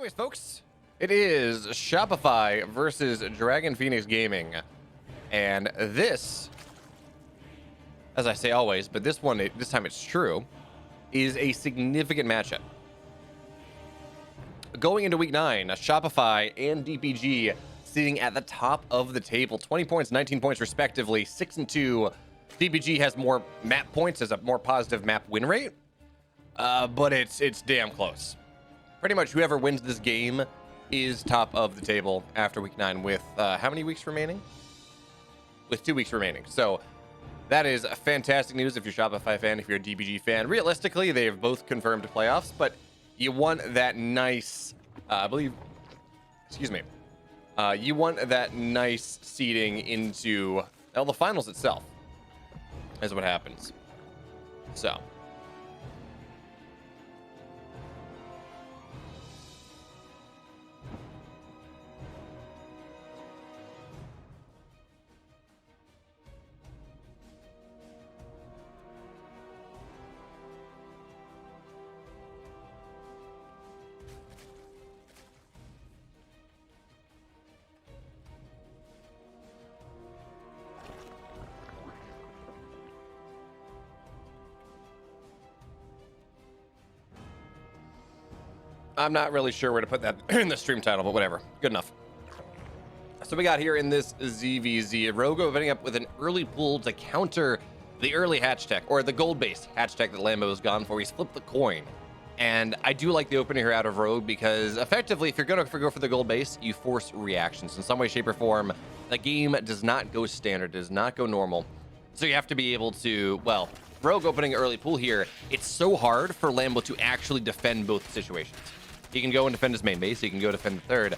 Anyways, folks, it is Shopify versus Dragon Phoenix Gaming. And this, as I say always, but this time it's true, is a significant matchup. Going into week 9, Shopify and DPG sitting at the top of the table, 20 points, 19 points respectively, 6-2. DPG has more map points, has a more positive map win rate, but it's damn close. Pretty much whoever wins this game is top of the table after week 9 with how many weeks remaining? With 2 weeks remaining. So that is fantastic news if you're a Shopify fan, if you're a DPG fan. Realistically, they have both confirmed playoffs, but you want that nice, you want that nice seeding into the finals itself, is what happens. So. I'm not really sure where to put that in the stream title, but whatever. Good enough. So we got here in this ZVZ, Rogue opening up with an early pool to counter the early hatch tech, or the gold-based hatch tech that Lambo has gone for. He's flipped the coin. And I do like the opening here out of Rogue because effectively, if you're going to go for the gold base, you force reactions in some way, shape, or form. The game does not go standard, does not go normal. So you have to be able to, well, Rogue opening early pool here, it's so hard for Lambo to actually defend both situations. He can go and defend his main base, he can go defend the third,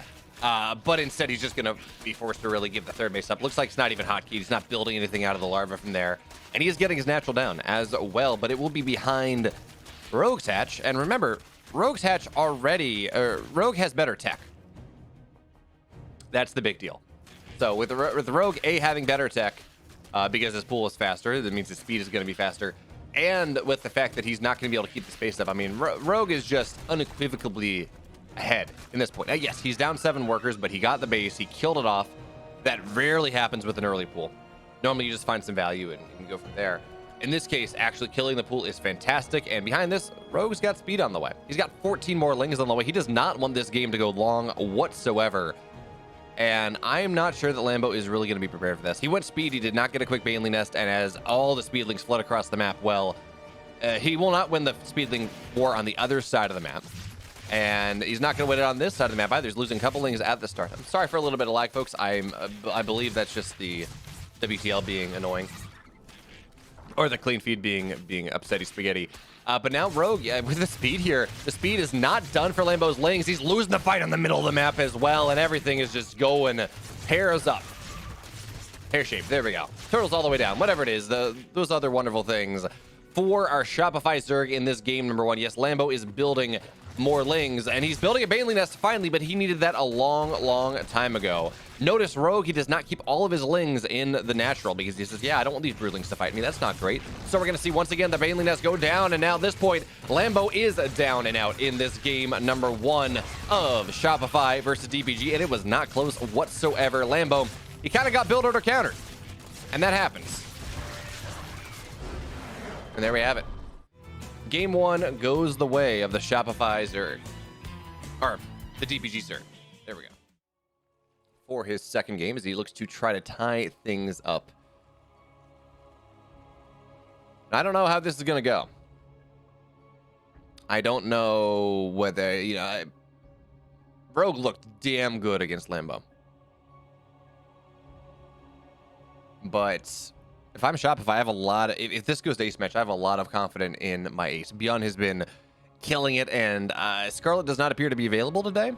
but instead he's just going to be forced to really give the third base up. Looks like it's not even hotkey, he's not building anything out of the larva from there, and he is getting his natural down as well, but it will be behind Rogue's hatch. And remember, Rogue's hatch already, Rogue has better tech. That's the big deal. So with the Rogue having better tech, because his pool is faster, that means his speed is going to be faster. And with the fact that he's not going to be able to keep the space up, I mean, Rogue is just unequivocally ahead in this point. Yes, he's down 7 workers, but he got the base, he killed it off. That rarely happens with an early pool. Normally you just find some value and go from there. In this case, actually killing the pool is fantastic, and behind this, Rogue's got speed on the way. He's got 14 more lings on the way. He does not want this game to go long whatsoever, and I'm not sure that Lambo is really going to be prepared for this. He went speed, he did not get a quick Baneling Nest, and as all the speedlings flood across the map, well, he will not win the speedling war on the other side of the map, and he's not going to win it on this side of the map either. He's losing a couple lings at the start. I'm sorry for a little bit of lag, folks. I believe that's just the WTL being annoying. Or the clean feed being upsetty spaghetti. But now Rogue, with the speed here, the speed is not done for Lambo's lings. He's losing the fight on the middle of the map as well, and everything is just going pairs up. Hair shape, there we go. Turtles all the way down, whatever it is, those other wonderful things. For our Shopify Zerg in this game, number 1, yes, Lambo is building more lings, and he's building a Baneling Nest finally, but he needed that a long time ago. Notice Rogue, he does not keep all of his lings in the natural because he says, yeah, I don't want these broodlings to fight me. That's not great. So we're going to see once again the Baneling Nest go down, and now at this point, Lambo is down and out in this game number 1 of Shopify versus DPG, and it was not close whatsoever. Lambo, he kind of got build order countered, and that happens. And there we have it. Game 1 goes the way of the Shopify Zerg. Or the DPG Zerg. There we go. For his second game as he looks to try to tie things up. I don't know how this is going to go. I don't know whether, Rogue looked damn good against Lambo. But if I'm Shopify, I have a lot of, if this goes to ace match, I have a lot of confidence in my ace. ByuN has been killing it, and Scarlet does not appear to be available today.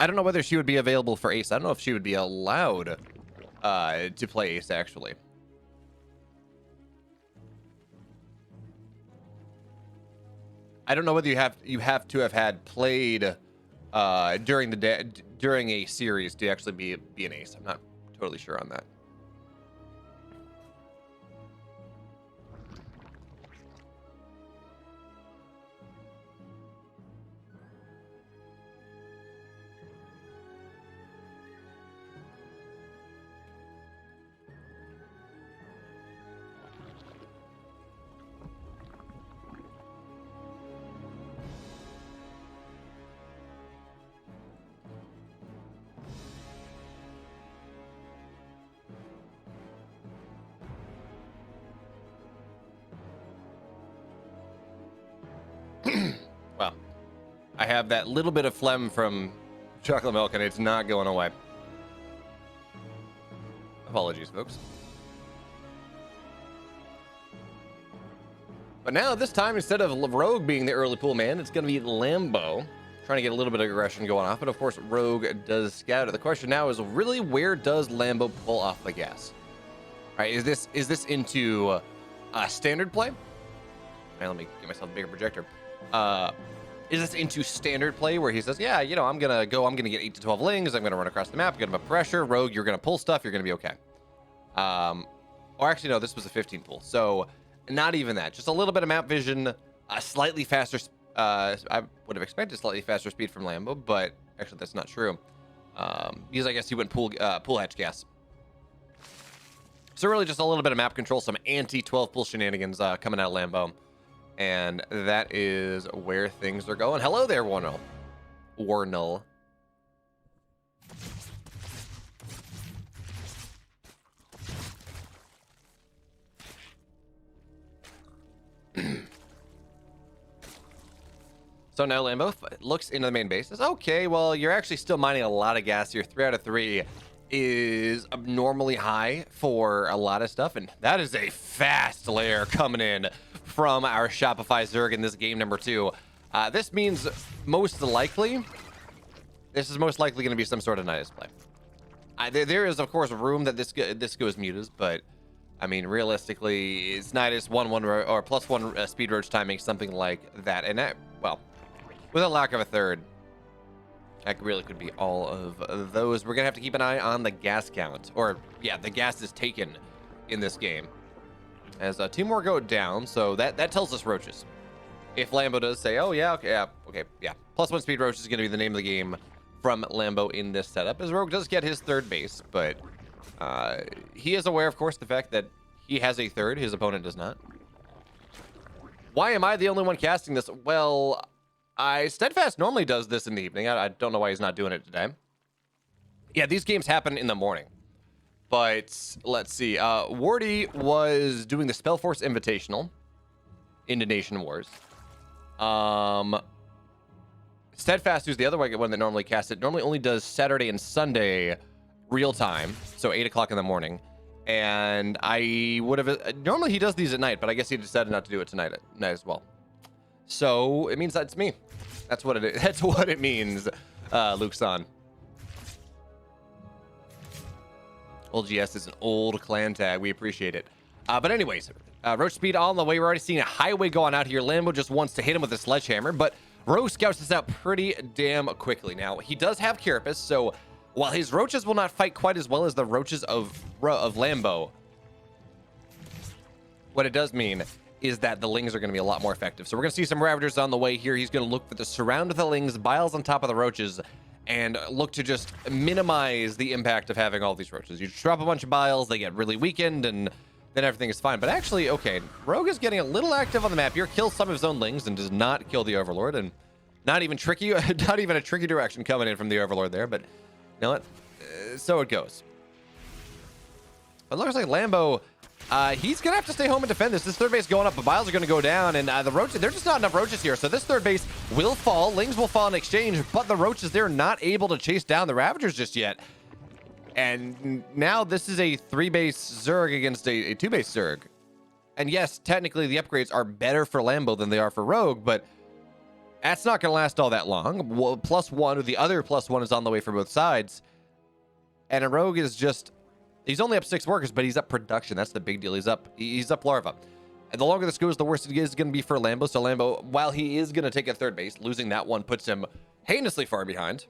I don't know whether she would be available for ace. I don't know if she would be allowed to play ace, actually. I don't know whether you have to have had played during a series to actually be an ace. I'm not totally sure on that. I have that little bit of phlegm from chocolate milk, and it's not going away. Apologies, folks. But now, this time, instead of Rogue being the early pool man, it's going to be Lambo. Trying to get a little bit of aggression going off. But, of course, Rogue does scout it. The question now is, really, where does Lambo pull off the gas? All right, is this into standard play? All right, let me get myself a bigger projector. Is this into standard play where he says, yeah, you know, I'm going to get 8 to 12 lings. I'm going to run across the map. I'm going to put pressure. Rogue, you're going to pull stuff. You're going to be okay. Or actually, no, this was a 15 pull. So... not even that. Just a little bit of map vision, a slightly faster. I would have expected slightly faster speed from Lambo, but actually that's not true. Because I guess he went pool hatch gas. So really just a little bit of map control, some anti-12 pull shenanigans coming out of Lambo. And that is where things are going. Hello there, Warnell. Warnell. So now Lambo looks into the main base. Says, okay, well, you're actually still mining a lot of gas here. 3 out of 3 is abnormally high for a lot of stuff. And that is a fast layer coming in from our Shopify Zerg in this game number 2. This means most likely, this is most likely going to be some sort of Nidus play. There is, of course, room that this goes mutas, but I mean, realistically, it's Nidus 1-1 or +1 speed roach timing, something like that. And that, well, with a lack of a third, that really could be all of those. We're going to have to keep an eye on the gas count. Or, yeah, the gas is taken in this game. As 2 more go down, so that tells us roaches. If Lambo does say, oh, yeah, okay, yeah. +1 speed roach is going to be the name of the game from Lambo in this setup. As Rogue does get his third base, but he is aware, of course, the fact that he has a third. His opponent does not. Why am I the only one casting this? Well... Steadfast normally does this in the evening. I don't know why he's not doing it today. Yeah, these games happen in the morning. But let's see. Wardy was doing the Spellforce Invitational into Nation Wars. Steadfast, who's the other one that normally casts it, normally only does Saturday and Sunday real time, so 8 o'clock in the morning. And I would have... normally he does these at night, but I guess he decided not to do it tonight as well. So it means that's me. That's what it is. That's what it means, Luke's on. Old GS is an old clan tag. We appreciate it. But anyways, Roach speed on the way. We're already seeing a highway going out here. Lambo just wants to hit him with a sledgehammer, but Rogue scouts this out pretty damn quickly. Now, he does have Carapace, so while his roaches will not fight quite as well as the roaches of Lambo, what it does mean is that the Lings are going to be a lot more effective. So we're going to see some Ravagers on the way here. He's going to look for the surround of the Lings, Biles on top of the Roaches, and look to just minimize the impact of having all these Roaches. You just drop a bunch of Biles, they get really weakened, and then everything is fine. But actually, okay, Rogue is getting a little active on the map here, kills some of his own Lings, and does not kill the Overlord, and not even a tricky direction coming in from the Overlord there, but you know what? So it goes. But it looks like Lambo... he's going to have to stay home and defend this. This third base going up, but Biles are going to go down, and the Roaches, there's just not enough Roaches here, so this third base will fall. Lings will fall in exchange, but the Roaches, they're not able to chase down the Ravagers just yet. And now this is a 3-base Zerg against a 2-base Zerg. And yes, technically the upgrades are better for Lambo than they are for Rogue, but that's not going to last all that long. Well, +1, or the other +1 is on the way for both sides. And a Rogue is just... he's only up 6 workers, but he's up production. That's the big deal. He's up larva. And the longer this goes, the worse it is going to be for Lambo. So Lambo, while he is going to take a third base, losing that one puts him heinously far behind.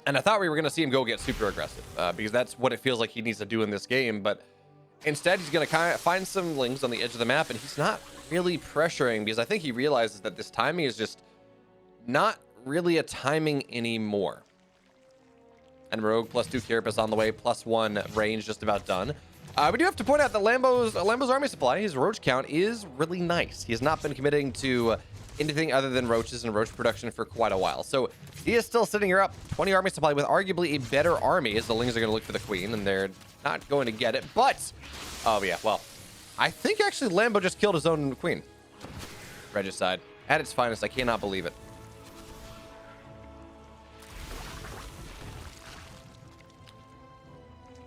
And I thought we were going to see him go get super aggressive, because that's what it feels like he needs to do in this game. But instead, he's going to kind of find some Lings on the edge of the map, and he's not really pressuring, because I think he realizes that this timing is just not really a timing anymore. And Rogue +2 Carapace on the way, +1 range just about done. We do have to point out that Lambo's army supply, his roach count, is really nice. He has not been committing to anything other than roaches and roach production for quite a while. So he is still sitting here up 20 army supply with arguably a better army, as the Lings are going to look for the queen, and they're not going to get it. But, oh yeah, well, I think actually Lambo just killed his own queen. Regicide. At its finest, I cannot believe it.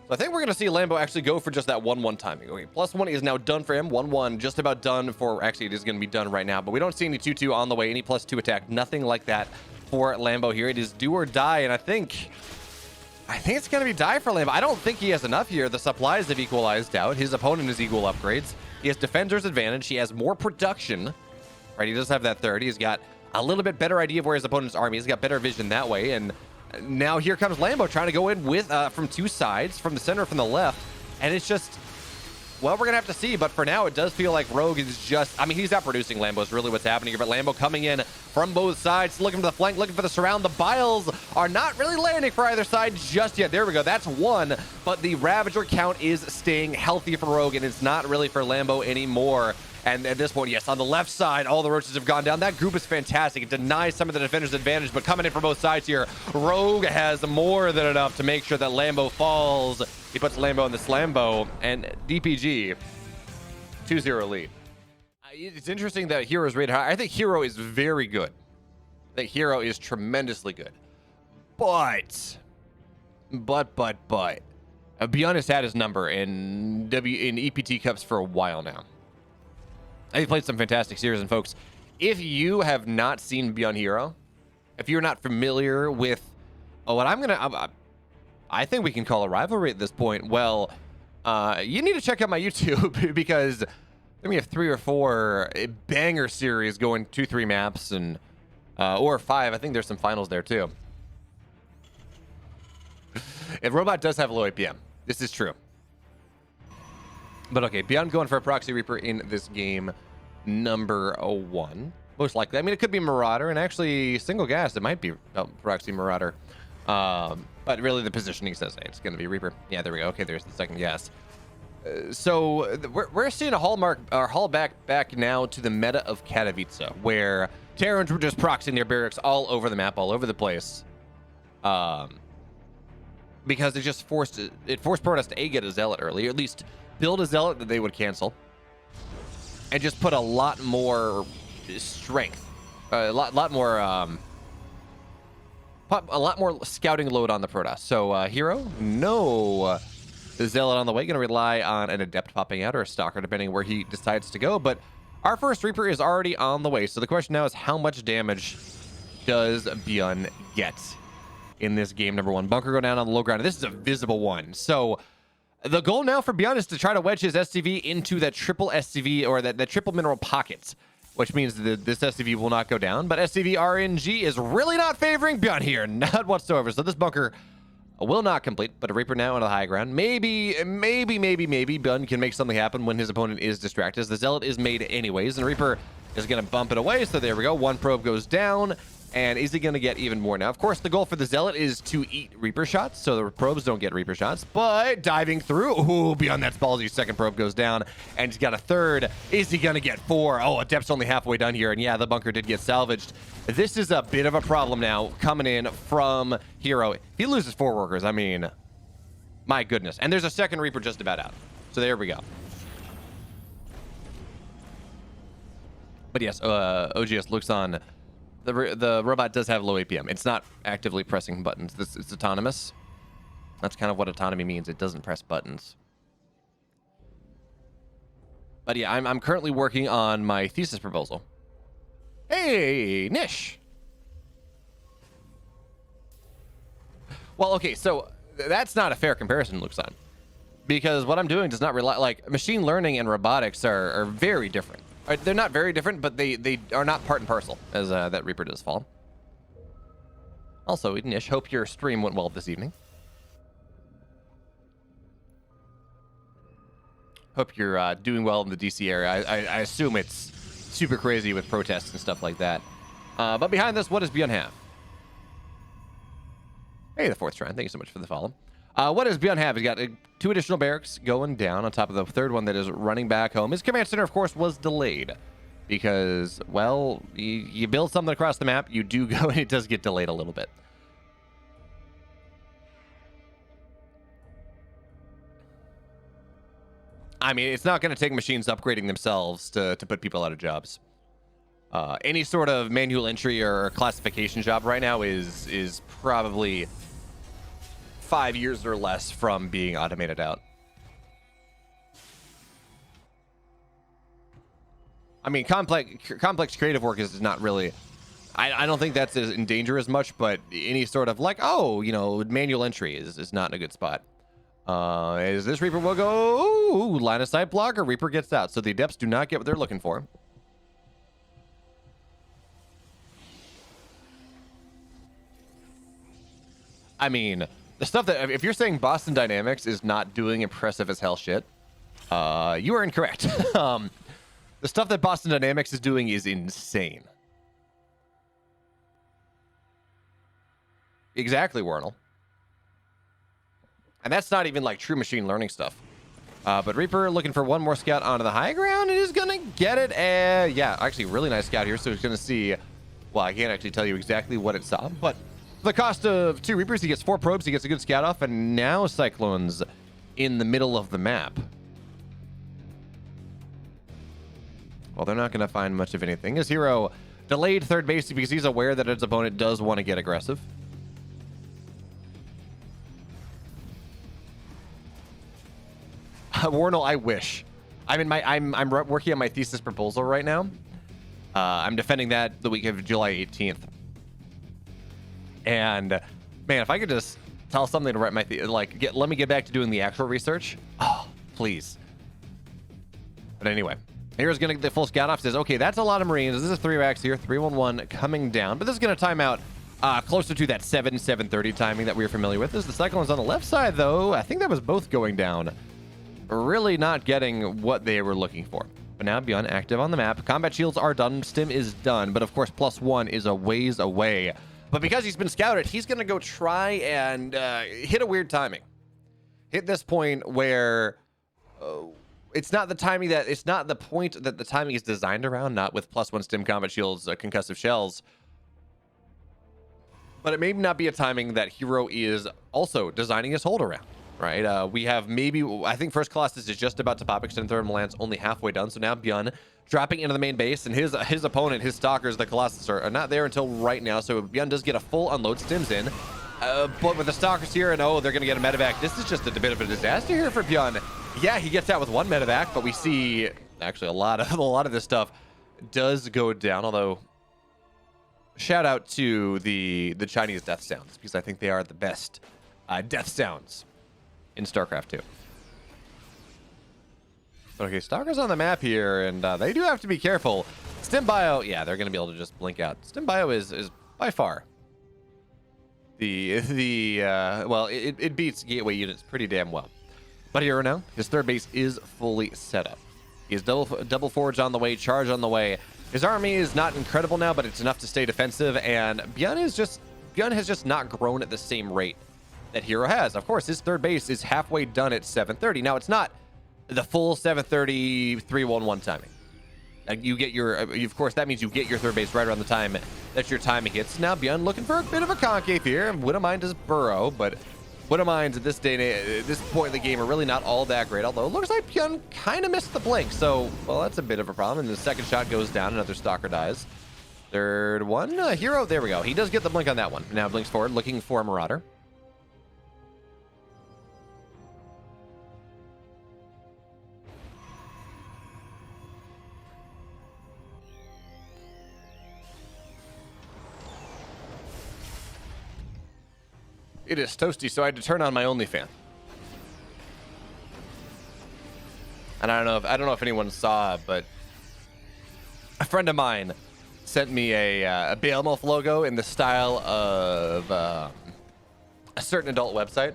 So I think we're going to see Lambo actually go for just that 1-1 timing. Okay, +1 is now done for him. 1-1 just about done for, actually it is going to be done right now, but we don't see any 2-2 on the way, any +2 attack, nothing like that for Lambo here. It is do or die, and I think it's going to be die for Lambo. I don't think he has enough here. The supplies have equalized out. His opponent has equal upgrades. He has defender's advantage. He has more production, right? He does have that 30. He's got a little bit better idea of where his opponent's army is. He's got better vision that way, and now here comes Lambo trying to go in with from two sides, from the center, from the left, and it's just, well, we're gonna have to see. But for now, it does feel like Rogue is just, I mean, he's outproducing Lambo is really what's happening here. But Lambo coming in from both sides, looking for the flank, looking for the surround. The Biles are not really landing for either side just yet. There we go, that's one, but the Ravager count is staying healthy for Rogue, and it's not really for Lambo anymore. And at this point, yes, on the left side, all the roaches have gone down. That group is fantastic. It denies some of the defender's advantage, but coming in from both sides here, Rogue has more than enough to make sure that Lambo falls. He puts Lambo in the Slambo, and DPG, 2-0 lead. It's interesting that Hero's rated high. I think Hero is very good. I think Hero is tremendously good. But, ByuN has had his number in EPT Cups for a while now. He played some fantastic series, and folks, if you have not seen ByuN Hero, if you're not familiar with what I think we can call a rivalry at this point, well, you need to check out my YouTube because we have 3 or 4 banger series going 2-3 maps and or 5. I think there's some finals there too. If Robot does have low APM, this is true. But okay, ByuN going for a Proxy Reaper in this game number 1. Most likely. I mean, it could be Marauder, and actually, single gas, it might be Proxy Marauder. But really, the positioning says it's going to be Reaper. Yeah, there we go. Okay, there's the second gas. So we're seeing a haul back now to the meta of Katowice, where Terrans were just proxying their barracks all over the map, all over the place. Because it just forced Protoss to get a Zealot early, or at least build a Zealot that they would cancel, and just put a lot more strength, a lot more scouting load on the Protoss. So Hero, no Zealot on the way, gonna rely on an Adept popping out or a Stalker, depending where he decides to go. But our first Reaper is already on the way. So the question now is, how much damage does ByuN get in this game number 1? Bunker go down on the low ground. This is a visible one. So the goal now for ByuN is to try to wedge his SCV into that triple SCV, or that triple mineral pockets, which means that this SCV will not go down. But SCV RNG is really not favoring ByuN here, not whatsoever. So this bunker will not complete, but a Reaper now on the high ground. Maybe ByuN can make something happen when his opponent is distracted. The Zealot is made anyways, and Reaper is going to bump it away. So there we go. 1 probe goes down. And is he going to get even more? Now, of course, the goal for the Zealot is to eat Reaper shots, so the probes don't get Reaper shots. But diving through, ooh, ByuN, that's ballsy. Second probe goes down, and he's got a third. Is he going to get 4? Oh, Adept's only halfway done here, and yeah, the bunker did get salvaged. This is a bit of a problem now coming in from Hero. He loses 4 workers. I mean, my goodness. And there's a second Reaper just about out. So there we go. But yes, OGS looks on. The robot does have low APM. It's not actively pressing buttons. It's autonomous. That's kind of what autonomy means. It doesn't press buttons. But yeah, I'm currently working on my thesis proposal. Hey, Nish. Well, okay, so that's not a fair comparison, Luxon, because what I'm doing does not rely, like, machine learning and robotics are very different. They're not very different, but they are not part and parcel, as that Reaper does fall. Also, Nish, hope your stream went well this evening. Hope you're doing well in the DC area. I assume it's super crazy with protests and stuff like that. But behind this, what does ByuN have? Hey, the 4th Shrine. Thank you so much for the follow. What does ByuN have? He's got 2 additional barracks going down on top of the 3rd one that is running back home. His command center, of course, was delayed because, well, you build something across the map, you do go, and it does get delayed a little bit. I mean, it's not going to take machines upgrading themselves to put people out of jobs. Any sort of manual entry or classification job right now is probably 5 years or less from being automated out. I mean, complex creative work is not really... I don't think that's in danger as much, but any sort of like, oh, you know, manual entry is not in a good spot. Is this Reaper will go, ooh, line of sight blocker, Reaper gets out. So the Adepts do not get what they're looking for. I mean, the stuff that, if you're saying Boston Dynamics is not doing impressive as hell shit, you are incorrect. The stuff that Boston Dynamics is doing is insane. Exactly, Wernel. And that's not even like true machine learning stuff. But Reaper looking for one more scout onto the high ground and is going to get it. Yeah, actually really nice scout here. So he's going to see, well, I can't actually tell you exactly what it saw, but for the cost of 2 Reapers, he gets 4 probes, he gets a good scout off, and now Cyclone's in the middle of the map. Well, they're not going to find much of anything. His hero delayed third base because he's aware that his opponent does want to get aggressive. Warnell, I wish. I'm working on my thesis proposal right now. I'm defending that the week of July 18th. And man, if I could just tell something to write my let me get back to doing the actual research. Oh, please. But anyway, here's gonna get the full scout off. Says, okay, that's a lot of Marines. This is 3 racks here, 311 coming down, but this is gonna time out closer to that 7:30 timing that we were familiar with. This is the Cyclones on the left side, though. I think that was both going down. Really not getting what they were looking for. But now ByuN active on the map. Combat shields are done. Stim is done. But of course, +1 is a ways away. But because he's been scouted, he's going to go try and hit a weird timing. Hit this point where it's not the timing that... It's not the point that the timing is designed around. Not with +1 Stim combat shields, concussive shells. But it may not be a timing that Hero is also designing his hold around. Right, we have maybe, I think First Colossus is just about to pop. Extended Thermal Lance only halfway done. So now ByuN dropping into the main base, and his opponent, his Stalkers, the Colossus, are not there until right now. So ByuN does get a full unload, Stims in. But with the Stalkers here, and oh, they're going to get a medevac. This is just a bit of a disaster here for ByuN. Yeah, he gets out with 1 medevac, but we see actually a lot of this stuff does go down. Although, shout out to the Chinese death sounds, because I think they are the best death sounds in StarCraft 2. Okay, Stalkers on the map here, and they do have to be careful. Stim Bio, yeah, they're going to be able to just blink out. Stim Bio is by far well, it beats Gateway units pretty damn well. But here now, his third base is fully set up. He has double forge on the way, charge on the way. His army is not incredible now, but it's enough to stay defensive, and ByuN has just not grown at the same rate that Hero has. Of course, his third base is halfway done at 7:30. Now, it's not the full 7:30 311 timing. You get your, of course, that means you get your third base right around the time that your timing hits. Now, ByuN looking for a bit of a concave here. Wouldn't mind his burrow, but wouldn't mind at this day, at this point in the game, are really not all that great. Although it looks like ByuN kind of missed the blink, so well, that's a bit of a problem. And the second shot goes down, another Stalker dies. Third one, Hero, there we go. He does get the blink on that one. Now blinks forward, looking for a Marauder. It is toasty, so I had to turn on my OnlyFan. And I don't know if anyone saw, but a friend of mine sent me a Behemoth logo in the style of a certain adult website.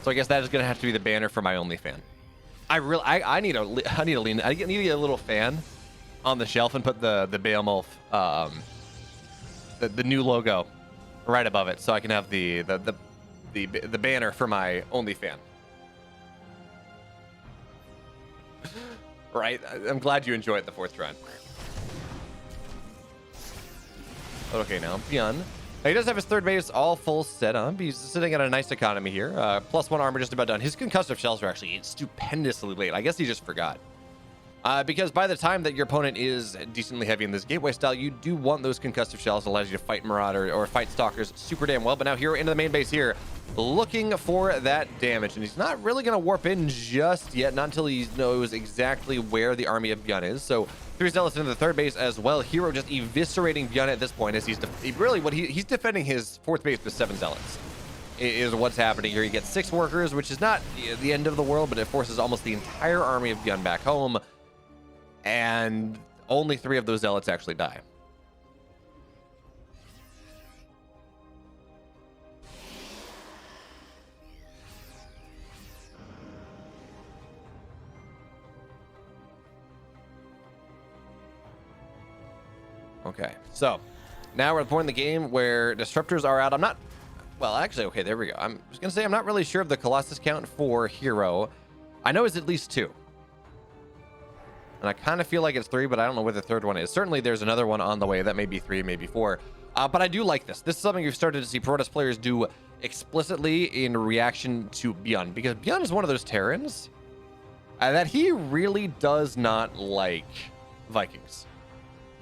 So I guess that is going to have to be the banner for my OnlyFan. I need to get a little fan on the shelf and put the Behemoth the new logo right above it, so I can have the banner for my OnlyFan. Right? I'm glad you enjoyed the 4th try. Okay, now ByuN. He does have his third base all full set up. He's sitting at a nice economy here. +1 armor just about done. His concussive shells are actually stupendously late. I guess he just forgot. Because by the time that your opponent is decently heavy in this gateway style, you do want those concussive shells. It allows you to fight Marauder or fight Stalkers super damn well. But now Hero into the main base here, looking for that damage. And he's not really going to warp in just yet, not until he knows exactly where the army of ByuN is. So 3 Zealots into the third base as well. Hero just eviscerating ByuN at this point as he's he's defending his fourth base with 7 Zealots. Is what's happening here. You get 6 workers, which is not the end of the world, but it forces almost the entire army of ByuN back home. And only 3 of those Zealots actually die. Okay, so now we're at the point in the game where disruptors are out. Actually, okay, there we go. I'm just gonna say I'm not really sure of the Colossus count for Hero. I know it's at least 2. And I kind of feel like it's 3, but I don't know where the third one is. Certainly there's another one on the way. That may be 3, maybe 4. But I do like this. This is something you've started to see Protoss players do explicitly in reaction to ByuN. Because ByuN is one of those Terrans that he really does not like Vikings.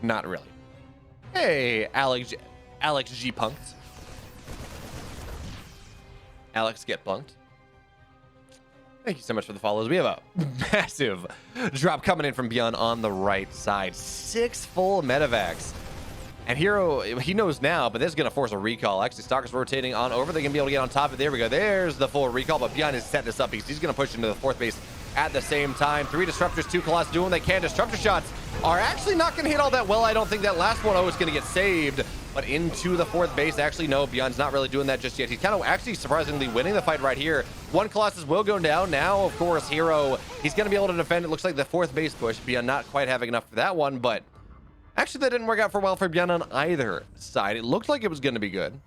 Not really. Hey, Alex G. Punked. Alex get punked. Thank you so much for the follows. We have a massive drop coming in from ByuN on the right side. 6 full medevacs. And Hero, he knows now, but this is going to force a recall. Actually, Stalker's rotating on over. They're going to be able to get on top of it. There we go. There's the full recall, but ByuN is setting this up because he's going to push into the fourth base at the same time. 3 Disruptors, 2 Colossus doing what they can. Disruptor shots are actually not going to hit all that well. I don't think that last one is going to get saved. But into the fourth base, actually, no, ByuN's not really doing that just yet. He's kind of actually surprisingly winning the fight right here. 1 Colossus will go down. Now, of course, Hero, he's going to be able to defend. It looks like the fourth base push. ByuN not quite having enough for that one, but actually that didn't work out for well for ByuN on either side. It looked like it was going to be good.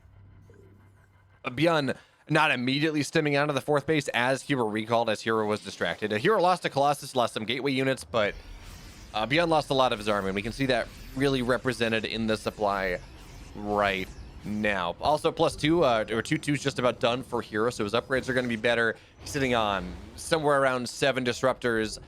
ByuN not immediately stemming out of the fourth base as Hero recalled, as Hero was distracted. Hero lost a Colossus, lost some gateway units, but ByuN lost a lot of his army, and we can see that really represented in the supply right now. Also, +2 or 2-2 is just about done for Hero, so his upgrades are going to be better. He's sitting on somewhere around 7 disruptors.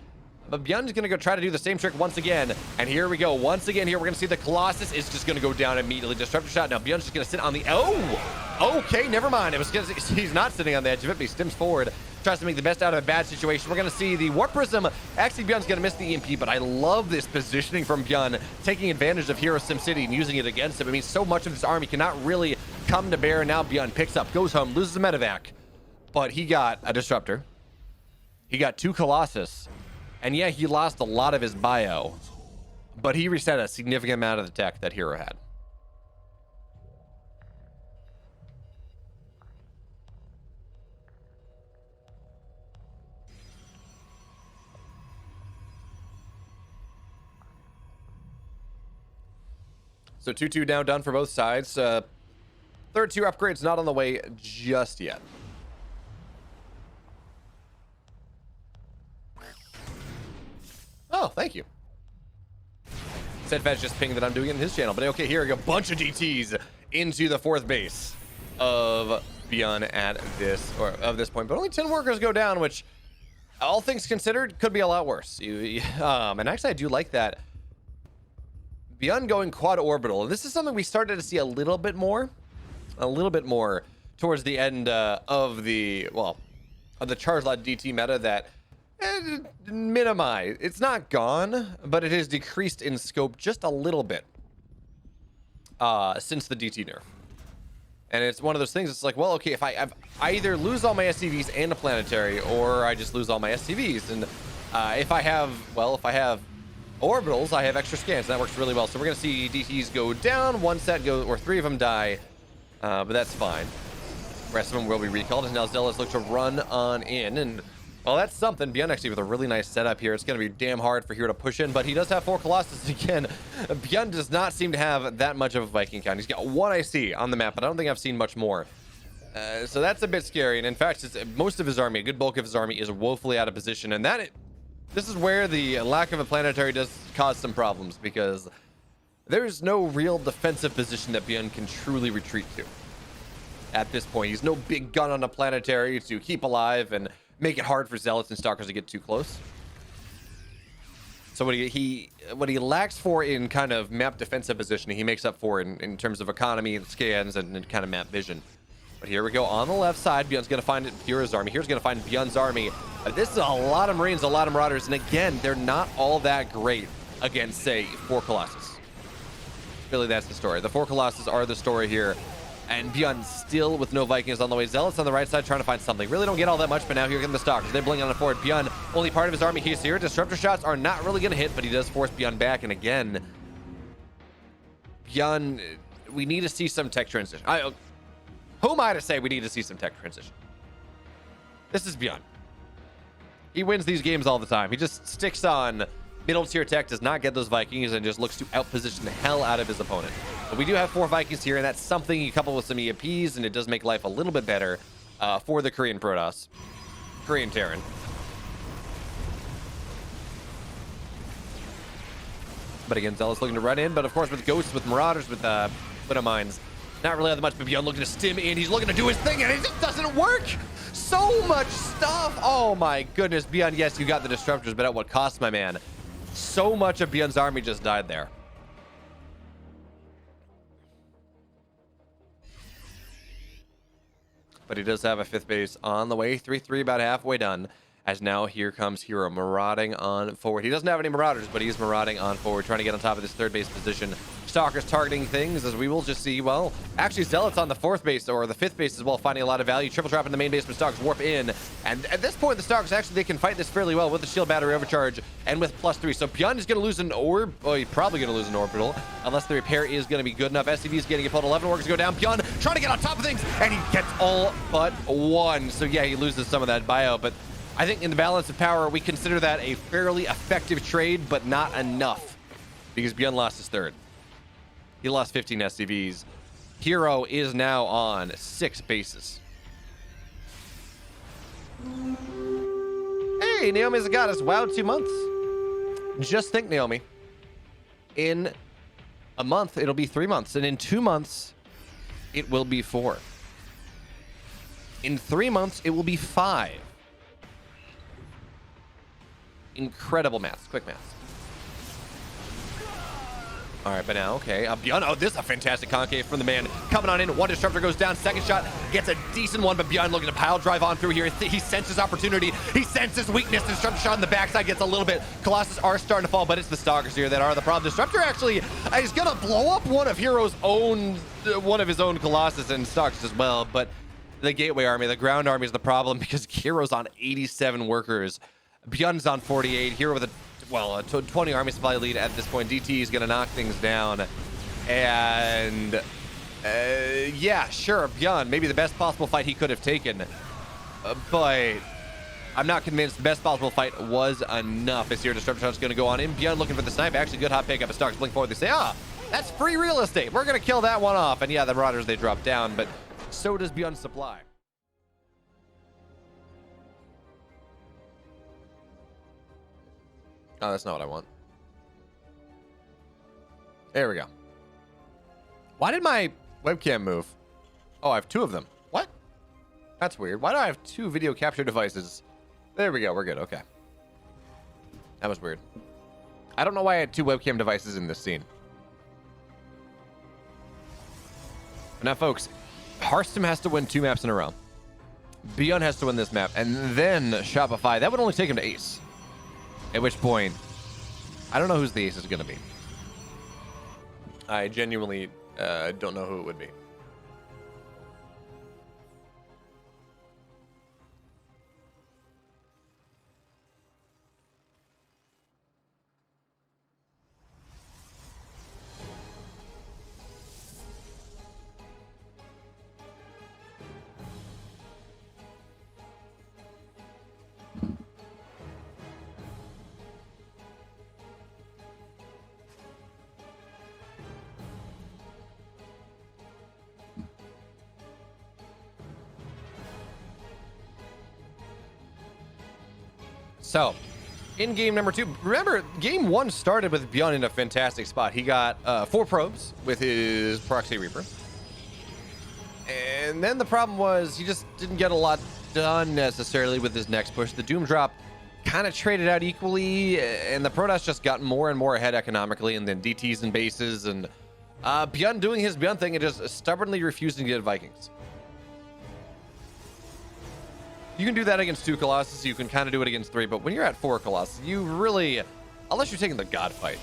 But ByuN's going to go try to do the same trick once again. And here we go. Once again, here we're going to see the Colossus is just going to go down immediately. Disruptor shot. Now ByuN's just going to sit on the... Oh! Okay, never mind. It was because he's not sitting on the edge of it, but he stims forward. Tries to make the best out of a bad situation. We're going to see the Warp Prism. Actually, ByuN's going to miss the EMP, but I love this positioning from ByuN, taking advantage of Hero SimCity and using it against him. I mean, so much of this army cannot really come to bear. Now ByuN picks up, goes home, loses a medevac, but he got a Disruptor. He got 2 Colossus. And yeah, he lost a lot of his bio, but he reset a significant amount of the tech that Hero had. So 2-2 now done for both sides. Third tier upgrade's not on the way just yet. Oh, thank you. Sedfed's just pinged that I'm doing it in his channel, but okay, here we go. Bunch of DTs into the fourth base of ByuN at this point, but only 10 workers go down, which, all things considered, could be a lot worse. And actually, I do like that. ByuN going quad orbital. This is something we started to see a little bit more towards the end of the charge lot DT meta that. Minimize. It's not gone, but it has decreased in scope just a little bit since the DT nerf. And it's one of those things. It's like, well, okay, if I either lose all my SCVs and a planetary, or I just lose all my SCVs, and if I have orbitals, I have extra scans. And that works really well. So we're gonna see DTs go down, 1 set go, or 3 of them die, but that's fine. The rest of them will be recalled, and now Zealots look to run on in and. Well, that's something. ByuN actually with a really nice setup here. It's going to be damn hard for Hero to push in, but he does have 4 Colossus again. ByuN does not seem to have that much of a Viking count. He's got 1 IC on the map, but I don't think I've seen much more. So that's a bit scary. And in fact, most of his army, a good bulk of his army, is woefully out of position. And this is where the lack of a planetary does cause some problems, because there's no real defensive position that ByuN can truly retreat to. At this point, he's no big gun on a planetary to keep alive and make it hard for Zealots and Stalkers to get too close. So what he lacks for in kind of map defensive positioning, he makes up for in terms of economy and scans and kind of map vision. But here we go on the left side. ByuN's going to find Hero's army. Here's going to find ByuN's army. This is a lot of Marines, a lot of Marauders. And again, they're not all that great against, say, 4 Colossus. Really, that's the story. The 4 Colossus are the story here. And ByuN still with no Vikings on the way. Zealots on the right side trying to find something. Really don't get all that much, but now here come the Stalkers. They bling on the forward. ByuN, only part of his army he's here. Disruptor shots are not really going to hit, but he does force ByuN back. And again, ByuN, we need to see some tech transition. Who am I to say we need to see some tech transition? This is ByuN. He wins these games all the time. He just sticks on middle tier tech, does not get those Vikings, and just looks to outposition the hell out of his opponent. But we do have 4 Vikings here, and that's something you couple with some EMPs, and it does make life a little bit better for the Korean Protoss. Korean Terran. But again, Zealous looking to run in, but of course with Ghosts, with Marauders, with Widow Mines, not really that much, but ByuN looking to stim in. He's looking to do his thing, and it just doesn't work. So much stuff. Oh my goodness, ByuN, yes, you got the Disruptors, but at what cost, my man? So much of ByuN's army just died there. But he does have a 5th base on the way. 3-3, about halfway done. As now here comes Hero marauding on forward. He doesn't have any Marauders, but he's marauding on forward, trying to get on top of this 3rd base position. Stalkers targeting things, as we will just see. Well, actually, Zealots on the 4th base, or the 5th base as well, finding a lot of value. Triple trap in the main base, but Stalkers warp in. And at this point, the Stalkers actually, they can fight this fairly well with the shield battery overcharge and with +3. So ByuN is going to lose an orb. Oh, he's probably going to lose an orbital, unless the repair is going to be good enough. SCV is getting it pulled. 11 orcs go down. ByuN trying to get on top of things, and he gets all but 1. So yeah, he loses some of that bio, but I think in the balance of power, we consider that a fairly effective trade, but not enough, because ByuN lost his 3rd. He lost 15 SCVs. Hero is now on 6 bases. Hey, Naomi's a goddess. Wow, 2 months. Just think, Naomi. In a month, it'll be 3 months. And in 2 months, it will be 4. In 3 months, it will be 5. Incredible maths. Quick maths. All right, but now, okay. ByuN, oh, this is a fantastic concave from the man. Coming on in, 1 Disruptor goes down. 2nd shot gets a decent one, but ByuN looking to pile drive on through here. He senses opportunity. He senses weakness. Disruptor shot in the backside gets a little bit. Colossus are starting to fall, but it's the Stalkers here that are the problem. Disruptor actually is going to blow up one of Hero's own, one of his own Colossus and Stalkers as well. But the Gateway Army, the ground army is the problem because Hero's on 87 workers. ByuN's on 48. Hero with a 20 army supply lead at this point. DT is going to knock things down. And yeah, sure, ByuN, maybe the best possible fight he could have taken. But I'm not convinced the best possible fight was enough. As here, Disruptor Shot's going to go on in. ByuN looking for the snipe. Actually, good hot pick up. A Stalkers blink forward. They say, that's free real estate. We're going to kill that one off. And yeah, the Marauders, they drop down. But so does ByuN's supply. Oh, that's not what I want. There we go. Why did my webcam move? Oh, I have 2 of them. What? That's weird. Why do I have 2 video capture devices? There we go. We're good. Okay. That was weird. I don't know why I had 2 webcam devices in this scene. But now, folks, Harstem has to win 2 maps in a row. ByuN has to win this map. And then Shopify. That would only take him to ace. At which point, I don't know whose the ace is going to be. I genuinely don't know who it would be. So, in game number 2, remember, game 1 started with ByuN in a fantastic spot. He got 4 probes with his Proxy Reaper. And then the problem was he just didn't get a lot done necessarily with his next push. The Doom Drop kind of traded out equally, and the Protoss just got more and more ahead economically, and then DTs and bases, and ByuN doing his ByuN thing and just stubbornly refusing to get Vikings. You can do that against 2 Colossus, you can kind of do it against 3, but when you're at 4 Colossus, you really, unless you're taking the God fight,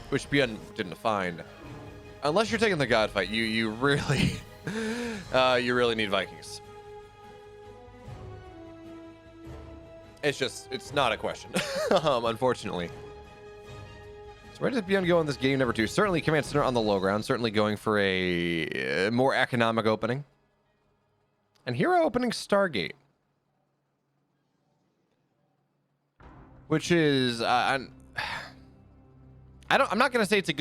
which ByuN didn't find, unless you're taking the God fight, you really, you really need Vikings. It's not a question, unfortunately. So where does ByuN go in this game number 2? Certainly Command Center on the low ground, certainly going for a more economic opening. And Hero opening Stargate. Which is, I'm not going to say it's a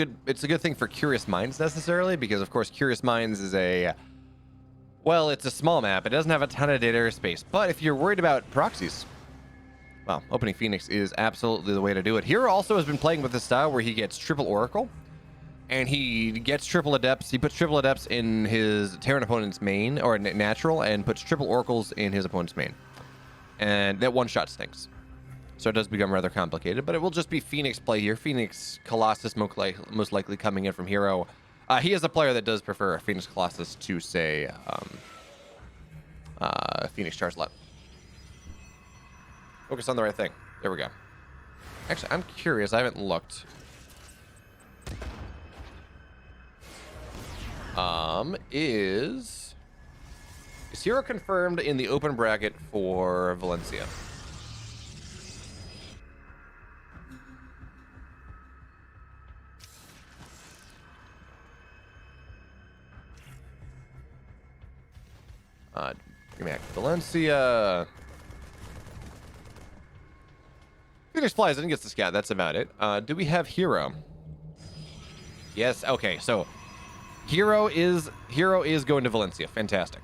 good thing for Curious Minds necessarily, because of course Curious Minds is it's a small map. It doesn't have a ton of data space. But if you're worried about proxies, well, opening Phoenix is absolutely the way to do it. Hero also has been playing with this style where he gets triple Oracle, and he gets triple Adepts. He puts triple Adepts in his Terran opponent's main, or natural, and puts triple Oracles in his opponent's main. And that one-shot stinks. So it does become rather complicated, but it will just be Phoenix play here. Phoenix Colossus most likely coming in from Hero. He is a player that does prefer Phoenix Colossus to, say, Phoenix Charizard. Focus on the right thing. There we go. Actually, I'm curious. I haven't looked. Is Hero confirmed in the open bracket for Valencia? Give me back. Valencia. Phoenix flies in and gets the scout. That's about it. Do we have Hero? Yes. Okay. So Hero is going to Valencia. Fantastic.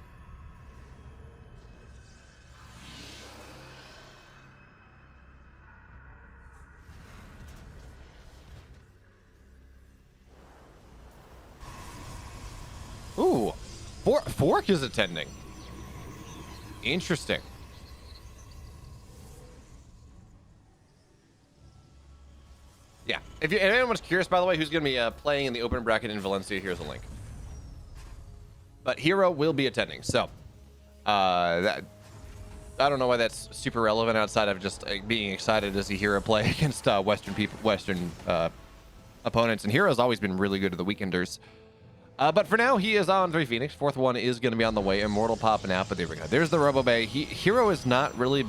Ooh, Fork is attending. Interesting. Yeah. If anyone's curious, by the way, who's going to be playing in the open bracket in Valencia, here's a link. But Hero will be attending. So, I don't know why that's super relevant outside of just being excited to see Hero play against Western opponents. And Hero's always been really good to the Weekenders. But for now, he is on 3 Phoenix. 4th one is going to be on the way. Immortal popping out, but there we go. There's the Robo Bay. Hero has not really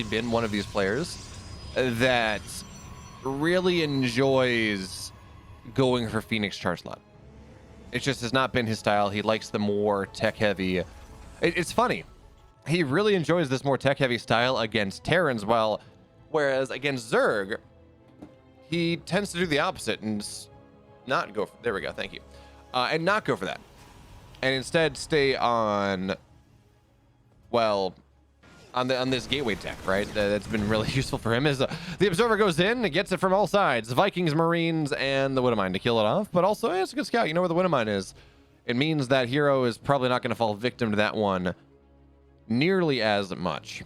been one of these players that really enjoys going for Phoenix charge slot. It just has not been his style. He likes the more tech-heavy. It's funny. He really enjoys this more tech-heavy style against Terrans, whereas against Zerg, he tends to do the opposite and not go for... There we go. Thank you. And not go for that. And instead stay on... Well... On this gateway tech, right? That's been really useful for him. Is the Observer goes in and gets it from all sides. Vikings, Marines, and the Widowmine to kill it off. But also, it's a good scout. You know where the Widowmine is. It means that Hero is probably not going to fall victim to that one nearly as much.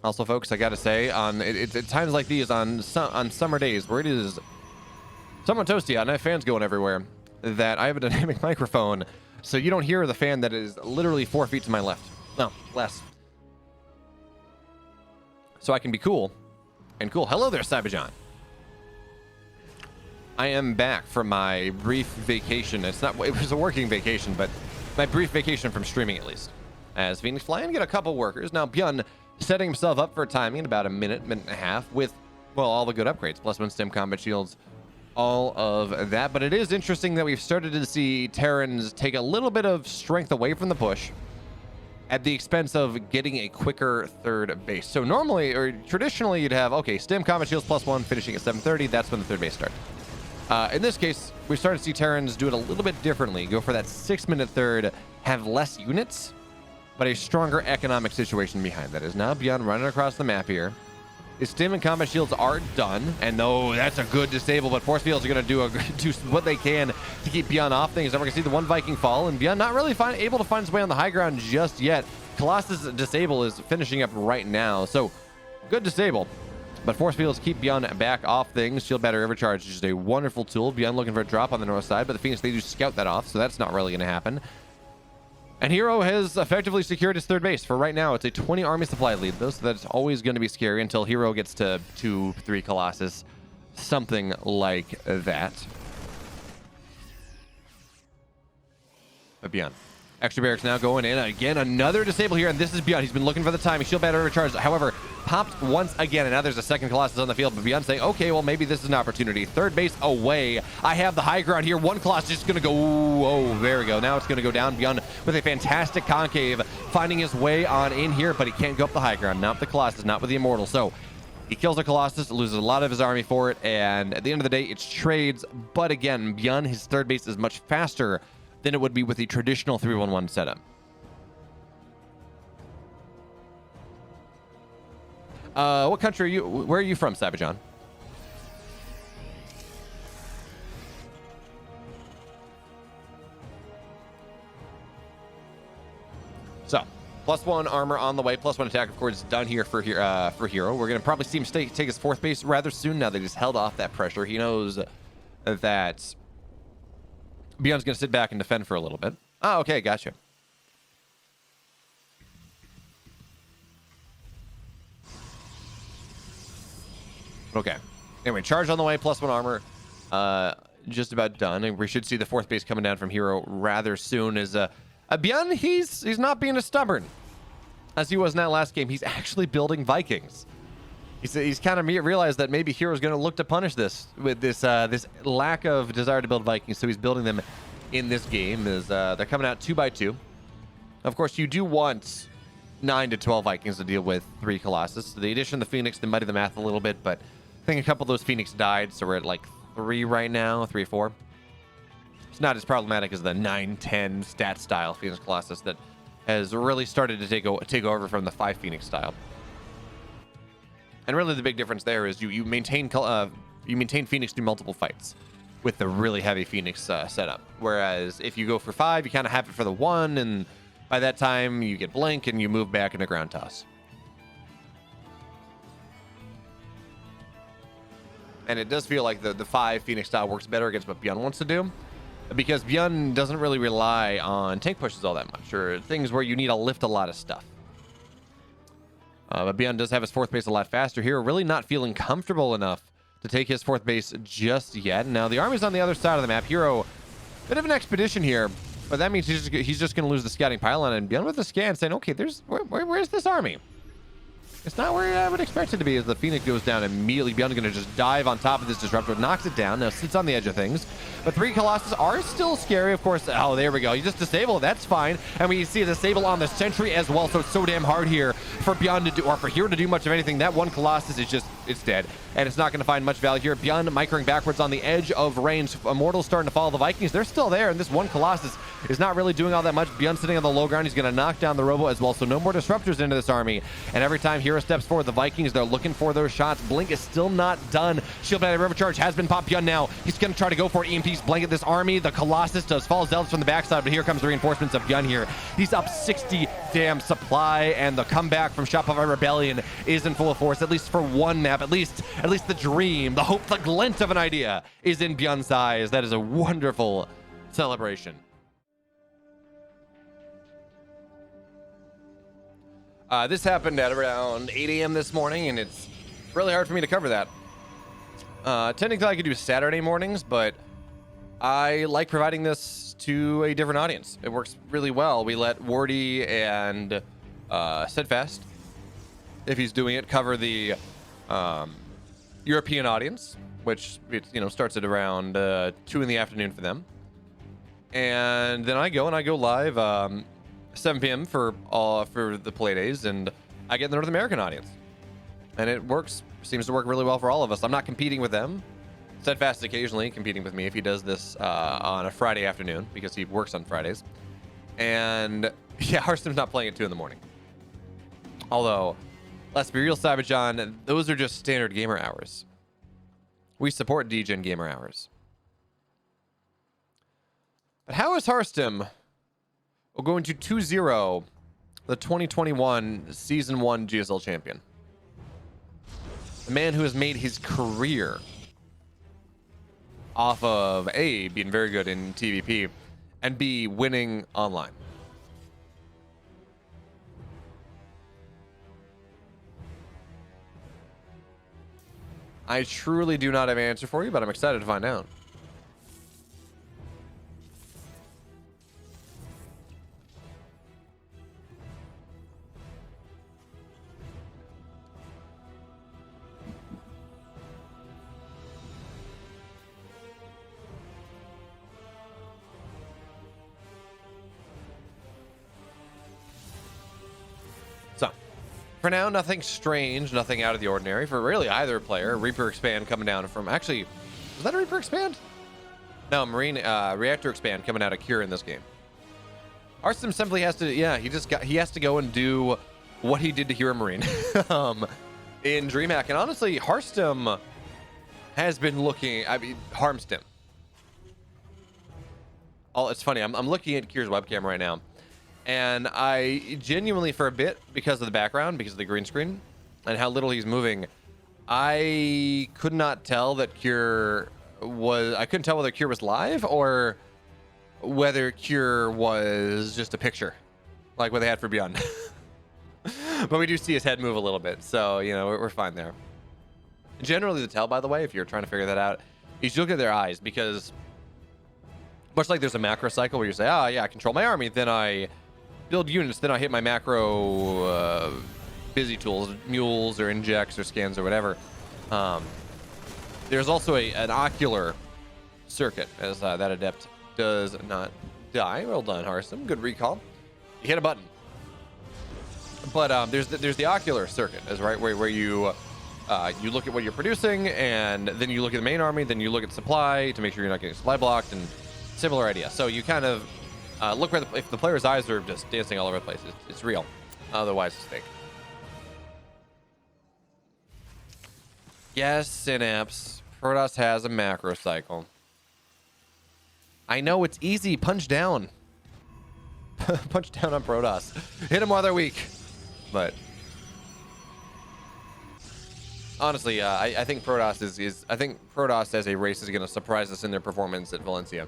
Also, folks, I got to say, at times like these, on summer days where it is somewhat toasty out and I have fans going everywhere, that I have a dynamic microphone, so you don't hear the fan that is literally 4 feet to my left. No, less. So I can be cool. And cool. Hello there, Cyberjohn. I am back from my brief vacation. It was a working vacation, but my brief vacation from streaming, at least. As Phoenix fly and get a couple workers. Now, ByuN setting himself up for timing in about a minute and a half with, well, all the good upgrades. +1 stem combat shields, all of that. But it is interesting that we've started to see Terrans take a little bit of strength away from the push at the expense of getting a quicker third base. So normally, or traditionally, you'd have, okay, stem combat shields +1 finishing at 730. That's when the third base starts. In this case, we started to see Terrans do it a little bit differently. Go for that 6-minute third, have less units, but a stronger economic situation behind that. Is now ByuN running across the map here. His stim and combat shields are done, and no, that's a good disable, but force fields are going to do what they can to keep ByuN off things. And we're going to see the one Viking fall, and ByuN not really able to find his way on the high ground just yet. Colossus disable is finishing up right now. So good disable. But force fields keep ByuN back off things. Shield battery overcharge is just a wonderful tool. ByuN looking for a drop on the north side, but the Phoenix, they do scout that off, so that's not really going to happen. And Hero has effectively secured his third base. For right now, it's a 20 army supply lead, though, so that's always going to be scary until Hero gets to 2-3 Colossus. Something like that. But ByuN. Extra barracks now going in. Again, another disable here, and this is ByuN. He's been looking for the time. Shield battery overcharged. However, popped once again, and now there's a second Colossus on the field. But ByuN saying, okay, well, maybe this is an opportunity. Third base away. I have the high ground here. One Colossus is going to go. Oh, there we go. Now it's going to go down. ByuN with a fantastic concave, finding his way on in here, but he can't go up the high ground. Not with the Colossus, not with the Immortal. So he kills a Colossus, loses a lot of his army for it, and at the end of the day, it's trades. But again, ByuN, his third base is much faster than it would be with the traditional 3-1-1 setup. What country are you? Where are you from, Sabajon? So, +1 armor on the way, +1 attack, of course, done here for Hero. We're going to probably see him take his fourth base rather soon now that he's held off that pressure. He knows that ByuN's going to sit back and defend for a little bit. Oh, okay, gotcha. Okay. Anyway, charge on the way, +1 armor. Just about done. And we should see the fourth base coming down from Hero rather soon. As ByuN, he's not being as stubborn as he was in that last game. He's actually building Vikings. He's kind of realized that maybe Hero's going to look to punish this with this lack of desire to build Vikings. So he's building them in this game. They're coming out 2x2. Of course, you do want 9 to 12 Vikings to deal with 3 Colossus. So the addition of the Phoenix, they muddy the math a little bit, but I think a couple of those Phoenix died, so we're at like 3 right now, 3 or 4. It's not as problematic as the 9-10 stat style Phoenix Colossus that has really started to take over from the 5 Phoenix style. And really the big difference there is you maintain Phoenix through multiple fights with the really heavy Phoenix setup. Whereas if you go for 5, you kind of have it for the 1, and by that time you get blink and you move back into ground toss. And it does feel like the 5 Phoenix style works better against what ByuN wants to do, because ByuN doesn't really rely on tank pushes all that much, or things where you need to lift a lot of stuff. But ByuN does have his fourth base a lot faster here, really not feeling comfortable enough to take his fourth base just yet. Now the army's on the other side of the map. Hero, bit of an expedition here, but that means he's just going to lose the scouting pylon, and ByuN with the scan saying, okay, where's this army? It's not where I would expect it to be. As the Phoenix goes down immediately, ByuN's going to just dive on top of this disruptor, knocks it down, now sits on the edge of things. But 3 Colossus are still scary, of course. Oh, there we go. You just disable it, that's fine. And we see a disable on the sentry as well, so it's so damn hard here for ByuN to do, or for Hero to do much of anything. That 1 Colossus is just, it's dead. And it's not going to find much value here. ByuN microing backwards on the edge of range. Immortal's starting to follow the Vikings. They're still there, and this 1 Colossus is not really doing all that much. ByuN sitting on the low ground. He's going to knock down the Robo as well, so no more disruptors into this army. And every time Hero steps forward, the Vikings, they're looking for those shots. Blink is still not done. Shield battery overcharge has been popped. ByuN now, he's going to try to go for it. EMPs blanket this army. The Colossus does fall zealots from the backside, but here comes the reinforcements of ByuN here. He's up 60 damn supply, and the comeback from Shopify Rebellion is in full force, at least for one map. At least the dream, the hope, the glint of an idea is in ByuN's eyes. That is a wonderful celebration. This happened at around 8 a.m. this morning, and it's really hard for me to cover that. Technically, I could do Saturday mornings, but I like providing this to a different audience. It works really well. We let Wardy and Steadfast, if he's doing it, cover the European audience, which starts at around 2 in the afternoon for them. And then I go live 7 p.m. for the play days, and I get the North American audience, and it seems to work really well for all of us. I'm not competing with them. Steadfast is occasionally competing with me if he does this on a Friday afternoon, because he works on Fridays. And yeah, Harstem's not playing at 2 in the morning. Although, let's be real, Cyberjohn, those are just standard gamer hours. We support DGen gamer hours. But how is Harstem going to 2-0 the 2021 Season 1 GSL champion. The man who has made his career off of A, being very good in TVP, and B, winning online. I truly do not have an answer for you, but I'm excited to find out. So, for now, nothing strange, nothing out of the ordinary for really either player. Reaper Expand coming down from... Actually, was that a Reaper Expand? No, Marine Reactor Expand coming out of Cure in this game. Harstem simply has to... Yeah, he has to go and do what he did to Hero Marine in DreamHack. And honestly, Harstem has been looking... I mean, Harstem. Oh, it's funny. I'm looking at Cure's webcam right now. And I genuinely, for a bit, because of the background, because of the green screen, and how little he's moving, I could not tell that Cure was... I couldn't tell whether Cure was live or whether Cure was just a picture, like what they had for ByuN. But we do see his head move a little bit, so, you know, we're fine there. Generally, the tell, by the way, if you're trying to figure that out, is you look at their eyes, because much like there's a macro cycle where you say, oh, yeah, I control my army, then I build units, then I hit my macro busy tools, mules or injects or scans or whatever. There's also an ocular circuit, as that adept does not die. Well done, Harstem. Good recall. You hit a button. But there's the ocular circuit, as right where you you look at what you're producing, and then you look at the main army, then you look at supply to make sure you're not getting supply blocked, and similar idea. So you kind of look where if the player's eyes are just dancing all over the place, it's real. Otherwise, it's fake. Yes, Synapse. Protoss has a macro cycle. I know, it's easy. Punch down. Punch down on Protoss. Hit them while they're weak. But honestly, I think Protoss is I think Protoss as a race is going to surprise us in their performance at Valencia,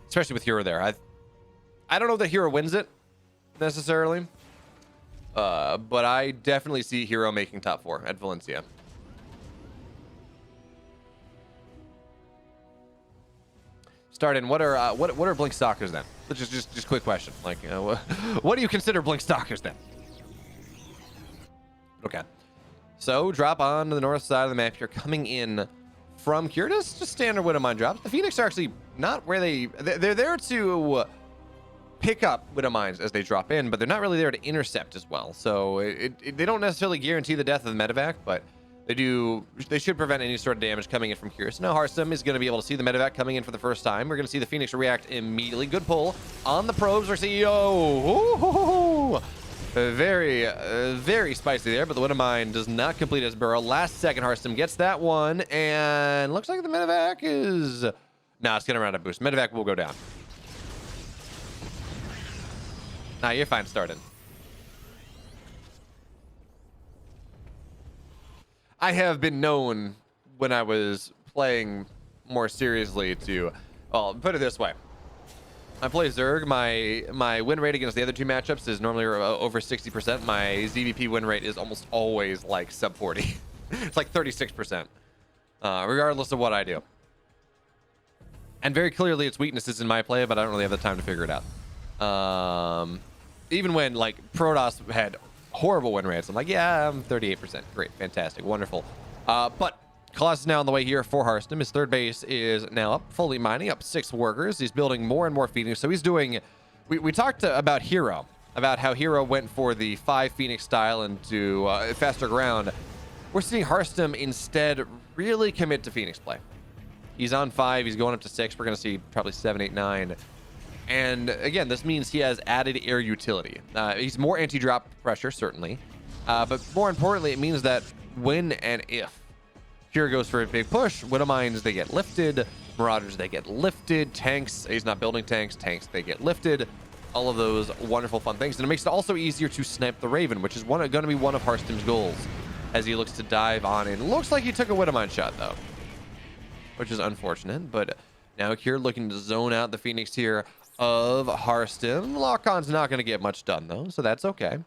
especially with Hero there. I don't know that Hero wins it necessarily, but I definitely see Hero making top 4 at Valencia. Start in. What are Blink Stalkers then? Just quick question. Like, what do you consider Blink Stalkers then? Okay. So drop on to the north side of the map. You're coming in from Cure. Just standard Widow Mine drops. The Phoenix are actually not where they're there to pick up Widow Mines as they drop in, but they're not really there to intercept as well. So they don't necessarily guarantee the death of the medevac, but they should prevent any sort of damage coming in from Cure. So now Harstem is going to be able to see the medevac coming in for the first time. We're going to see the Phoenix react immediately. Good pull on the probes. Our CEO. Very, very spicy there, but the Widow Mine does not complete his burrow. Last second, Harstem gets that one, and looks like the medevac is... Nah, it's going to round up boost. Medevac will go down. Nah, you're fine starting. I have been known when I was playing more seriously to... Well, put it this way. I play Zerg. My win rate against the other 2 matchups is normally over 60%. My ZVP win rate is almost always like sub 40. It's like 36%, regardless of what I do. And very clearly it's weaknesses in my play, but I don't really have the time to figure it out. Even when like Protoss had horrible win rates, I'm like, yeah, I'm 38%. Great, fantastic, wonderful. But Colossus is now on the way here for Harstem. His third base is now up, fully mining, up 6 workers. He's building more and more Phoenix. So he's doing... We talked about Hero, about how Hero went for the 5 Phoenix style into faster ground. We're seeing Harstem instead really commit to Phoenix play. He's on 5. He's going up to 6. We're going to see probably 7, 8, 9. And again, this means he has added air utility. He's more anti-drop pressure, certainly. But more importantly, it means that when and if Cure goes for a big push, Widow Mines, they get lifted. Marauders, they get lifted. Tanks, he's not building tanks. Tanks, they get lifted. all of those wonderful fun things. And it makes it also easier to snipe the Raven, which is going to be one of Harstem's goals as he looks to dive on in. Looks like he took a Widowmine shot, though, which is unfortunate. But now here looking to zone out the Phoenix here of Harstem. Lock-on's not going to get much done, though, so that's okay.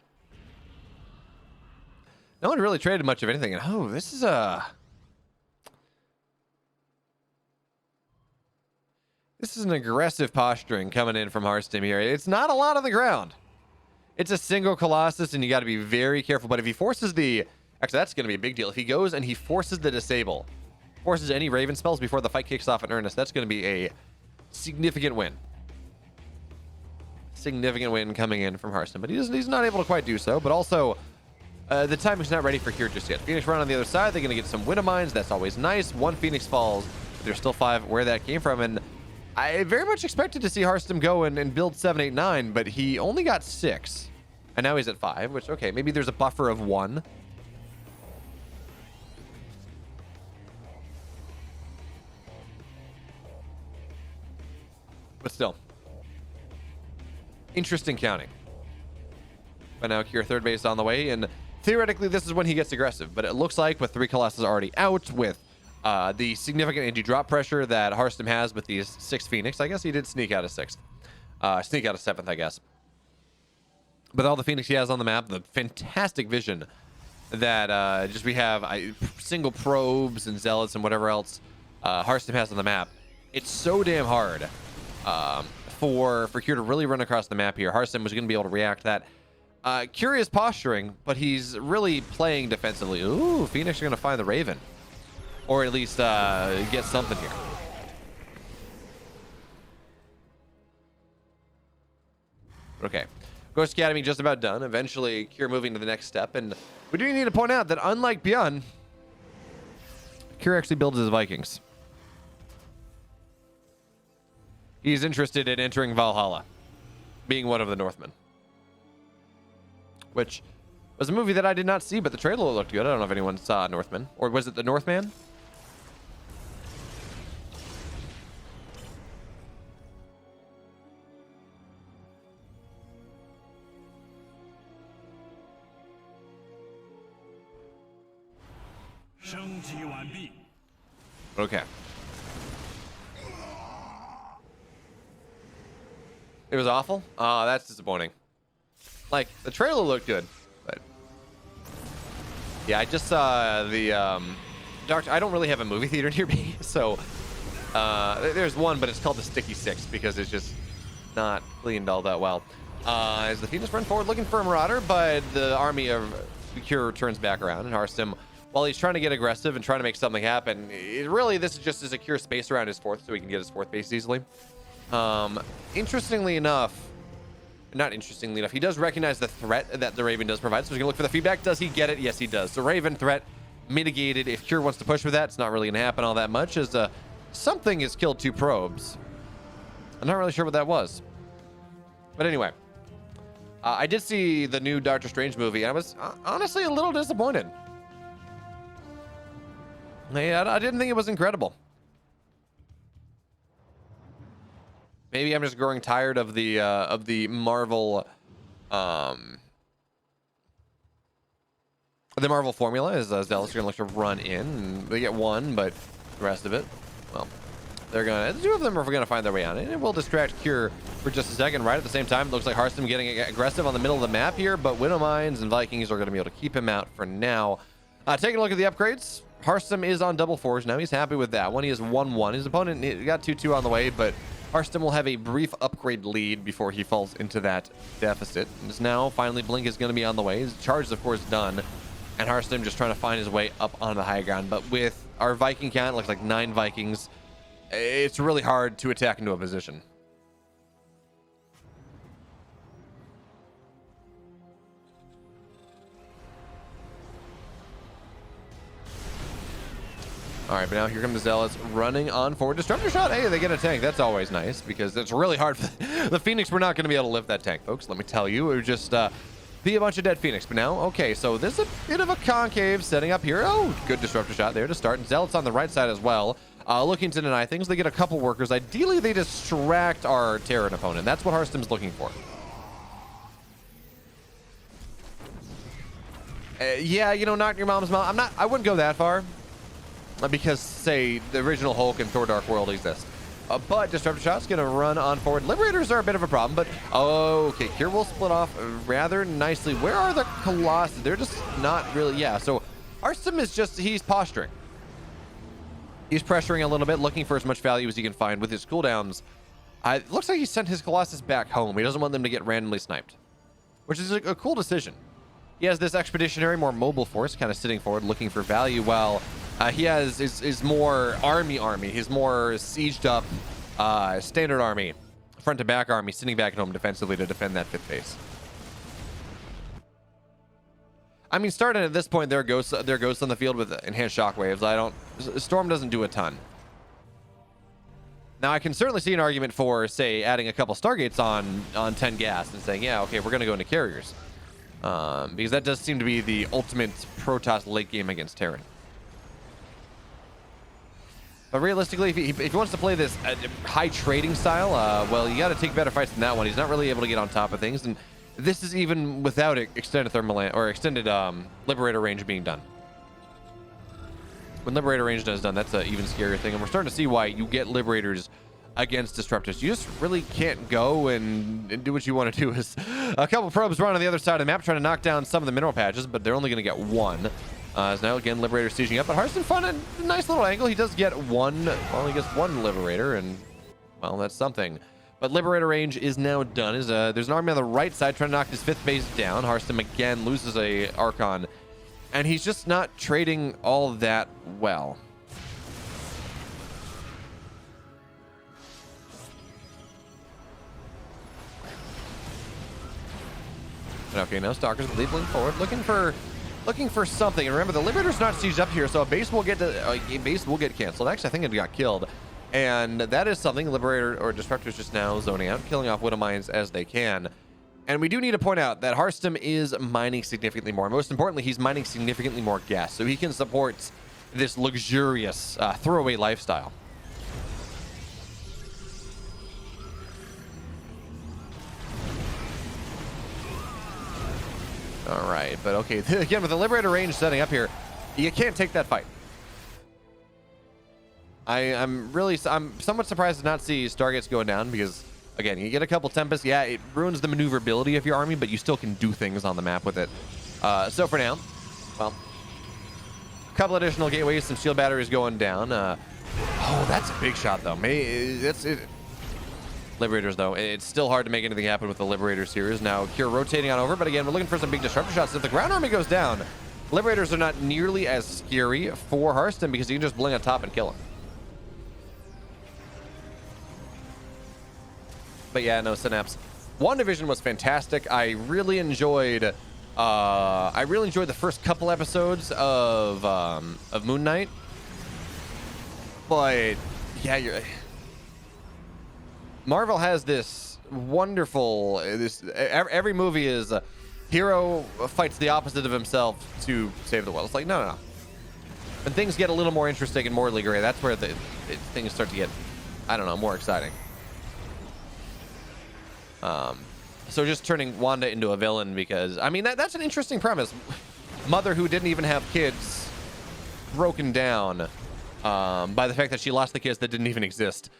No one really traded much of anything. And, oh, this is a... This is an aggressive posturing coming in from Harstem here. It's not a lot on the ground. It's a single Colossus, and you got to be very careful. But if he forces the... Actually, that's going to be a big deal. If he goes and he forces the disable, forces any Raven spells before the fight kicks off in earnest, that's going to be a significant win. Significant win coming in from Harstem. But he's not able to quite do so. But also, the timing's not ready for here just yet. Phoenix run on the other side. They're going to get some Widowmines. That's always nice. One Phoenix falls. But there's still 5 where that came from. And I very much expected to see Harstem go and build 7, 8, 9, but he only got 6. And now he's at 5, which, okay, maybe there's a buffer of 1. But still. Interesting counting. But now Kier third base on the way, and theoretically this is when he gets aggressive. But it looks like with 3 Colossus already out, with the significant anti-drop pressure that Harstem has with these 6 Phoenix. I guess he did sneak out of 6th. Sneak out of 7th, I guess. But all the Phoenix he has on the map, the fantastic vision that just we have single probes and zealots and whatever else Harstem has on the map. It's so damn hard for Kier to really run across the map here. Harstem was going to be able to react that. Curious posturing, but he's really playing defensively. Ooh, Phoenix are going to find the Raven. Or at least get something here. Okay. Ghost Academy just about done. Eventually, Kier moving to the next step. And we do need to point out that unlike ByuN, Kier actually builds his Vikings. He's interested in entering Valhalla, being one of the Northmen. Which was a movie that I did not see, but the trailer looked good. I don't know if anyone saw Northman. Or was it the Northman? Okay. It was awful? Oh, that's disappointing. Like, the trailer looked good, but... Yeah, I just saw the, Doctor... I don't really have a movie theater near me, so... there's one, but it's called the Sticky Six, because it's just not cleaned all that well. As the Phoenix run forward looking for a Marauder, but the army of Cure turns back around, and Harstem, while he's trying to get aggressive and trying to make something happen, really, this is just to secure space around his 4th, so he can get his 4th base easily. Interestingly enough, not interestingly enough, he does recognize the threat that the Raven does provide, so he's gonna look for the feedback. Does he get it? Yes, he does. The Raven threat mitigated. If Cure wants to push for that, it's not really gonna happen all that much, as something has killed 2 probes. I'm not really sure what that was, but anyway, I did see the new Doctor Strange movie, and I was honestly a little disappointed. I didn't think it was incredible. Maybe I'm just growing tired of the Marvel, the Marvel formula. Is Zealots are gonna look to run in, and they get 1, but the rest of it, well, the 2 of them are gonna find their way on it. It will distract Cure for just a second. Right at the same time, it looks like Harstem getting aggressive on the middle of the map here, but Widowmines and Vikings are gonna be able to keep him out for now. Taking a look at the upgrades. Harstem is on double 4s now. He's happy with that one. He has 1-1. His opponent got 2-2 on the way, but Harstem will have a brief upgrade lead before he falls into that deficit. And now, finally, Blink is going to be on the way. His charge is, of course, done. And Harstem just trying to find his way up on the high ground. But with our Viking count, it looks like 9 Vikings, it's really hard to attack into a position. All right, but now here come the Zealots running on forward. Disruptor shot. Hey, they get a tank. That's always nice, because it's really hard for the Phoenix. We're not going to be able to lift that tank, folks. Let me tell you, it would just be a bunch of dead Phoenix. But now, okay, so there's a bit of a concave setting up here. Oh, good disruptor shot there to start. And Zealots on the right side as well, looking to deny things. They get a couple workers. Ideally, they distract our Terran opponent. That's what Harstem's looking for. Yeah, you know, not your mom's mom. I wouldn't go that far. Because, say, the original Hulk and Thor Dark World exist. But Disruptor Shot's going to run on forward. Liberators are a bit of a problem, but... Okay, Cure will split off rather nicely. Where are the Colossus? They're just not really... Yeah, so Harstem is just... He's posturing. He's pressuring a little bit, looking for as much value as he can find with his cooldowns. It looks like he sent his Colossus back home. He doesn't want them to get randomly sniped, which is a cool decision. He has this expeditionary, more mobile force kind of sitting forward, looking for value, while he has his more army, his more sieged up standard army, front to back army, sitting back at home defensively to defend that fifth base. I mean, starting at this point, there are ghosts on the field with enhanced shockwaves. Storm doesn't do a ton. Now, I can certainly see an argument for, say, adding a couple Stargates on 10 gas and saying, yeah, okay, we're going to go into carriers. Because that does seem to be the ultimate Protoss late game against Terran. But realistically, if he wants to play this high trading style, well, you got to take better fights than that one. He's not really able to get on top of things, and this is even without extended thermal or extended Liberator range being done. When Liberator range is done, that's an even scarier thing, and we're starting to see why you get Liberators against Disruptors. You just really can't go and do what you want to do. Is a couple probes run on the other side of the map trying to knock down some of the mineral patches, but they're only going to get one. As now again Liberator sieging up, but Harstem found a nice little angle. He does get one, well, he gets one Liberator, and well, that's something. But Liberator range is now done. There's an army on the right side trying to knock his fifth base down. Harstem again loses a Archon, and he's just not trading all that well. Okay, now Stalkers leaping forward, looking for something. And remember, the Liberator's not sieged up here, so a base will get canceled. Actually, I think it got killed, and that is something. Liberator or Disruptors just now zoning out, killing off Widow Mines as they can. And we do need to point out that Harstem is mining significantly more. Most importantly, he's mining significantly more gas, so he can support this luxurious throwaway lifestyle. All right, but okay, again, with the Liberator range setting up here, you can't take that fight. I'm somewhat surprised to not see Stargates going down because, again, you get a couple Tempests. Yeah, it ruins the maneuverability of your army, but you still can do things on the map with it. So for now, well, a couple additional gateways, some shield batteries going down. Oh, that's a big shot, though. Liberators, though, it's still hard to make anything happen with the Liberator series. Now, Cure rotating on over, but again, we're looking for some big Disruptor shots. If the ground army goes down, Liberators are not nearly as scary for Harstem because you can just bling on top and kill him. But yeah, no, Synapse. WandaVision was fantastic. I really enjoyed the first couple episodes of Moon Knight. But yeah, Marvel has this wonderful, every movie is a hero fights the opposite of himself to save the world. It's like, no. When things get a little more interesting and morally gray, that's where things start to get, I don't know, more exciting. So just turning Wanda into a villain because, I mean, that's an interesting premise. Mother who didn't even have kids broken down by the fact that she lost the kids that didn't even exist.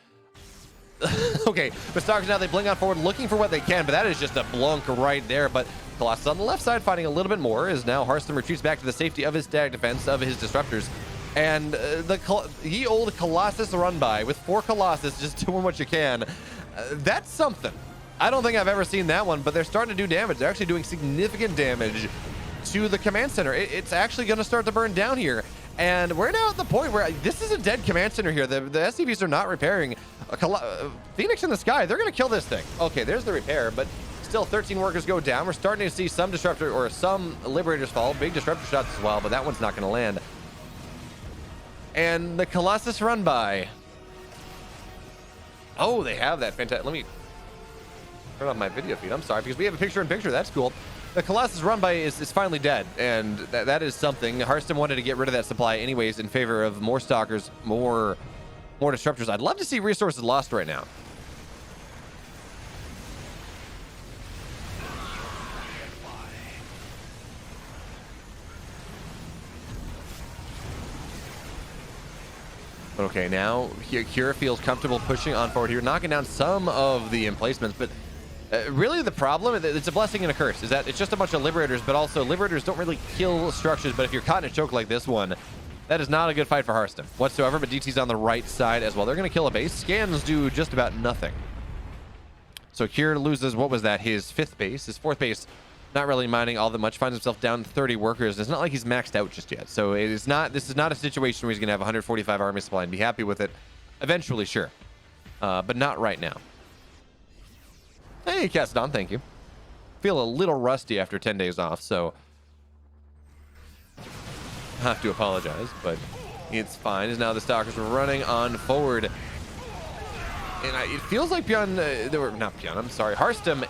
Okay, but Stalkers now, they bling on forward looking for what they can, but that is just a blunk right there. But Colossus on the left side fighting a little bit more as now Harstem retreats back to the safety of his stag defense of his Disruptors. And the old Colossus run by with 4 Colossus just doing what you can. That's something. I don't think I've ever seen that one, but they're starting to do damage. They're actually doing significant damage to the command center. It's actually going to start to burn down here. And we're now at the point where this is a dead command center here. The SCVs are not repairing. Phoenix in the sky, they're going to kill this thing. Okay, there's the repair, but still 13 workers go down. We're starting to see some Disruptor or some Liberators fall. Big Disruptor shots as well, but that one's not going to land. And the Colossus run by. Oh, they have that fantastic. Let me turn off my video feed. I'm sorry, because we have a picture-in-picture. That's cool. The Colossus run by is finally dead, and that is something. Harstem wanted to get rid of that supply anyways in favor of more Stalkers, more Disruptors. I'd love to see resources lost right now. But okay, now Kira feels comfortable pushing on forward here, knocking down some of the emplacements, but really the problem, it's a blessing and a curse, is that it's just a bunch of Liberators, but also Liberators don't really kill structures, but if you're caught in a choke like this one, that is not a good fight for Harstem whatsoever, but DT's on the right side as well. They're going to kill a base. Scans do just about nothing. So Kira loses, what was that, his 5th base, his 4th base, not really mining all that much, finds himself down 30 workers. It's not like he's maxed out just yet. So this is not a situation where he's going to have 145 army supply and be happy with it. Eventually, sure. But not right now. Hey, Castodon, thank you. Feel a little rusty after 10 days off, so I have to apologize, but it's fine. As now the Stalkers were running on forward. And it feels like Harstem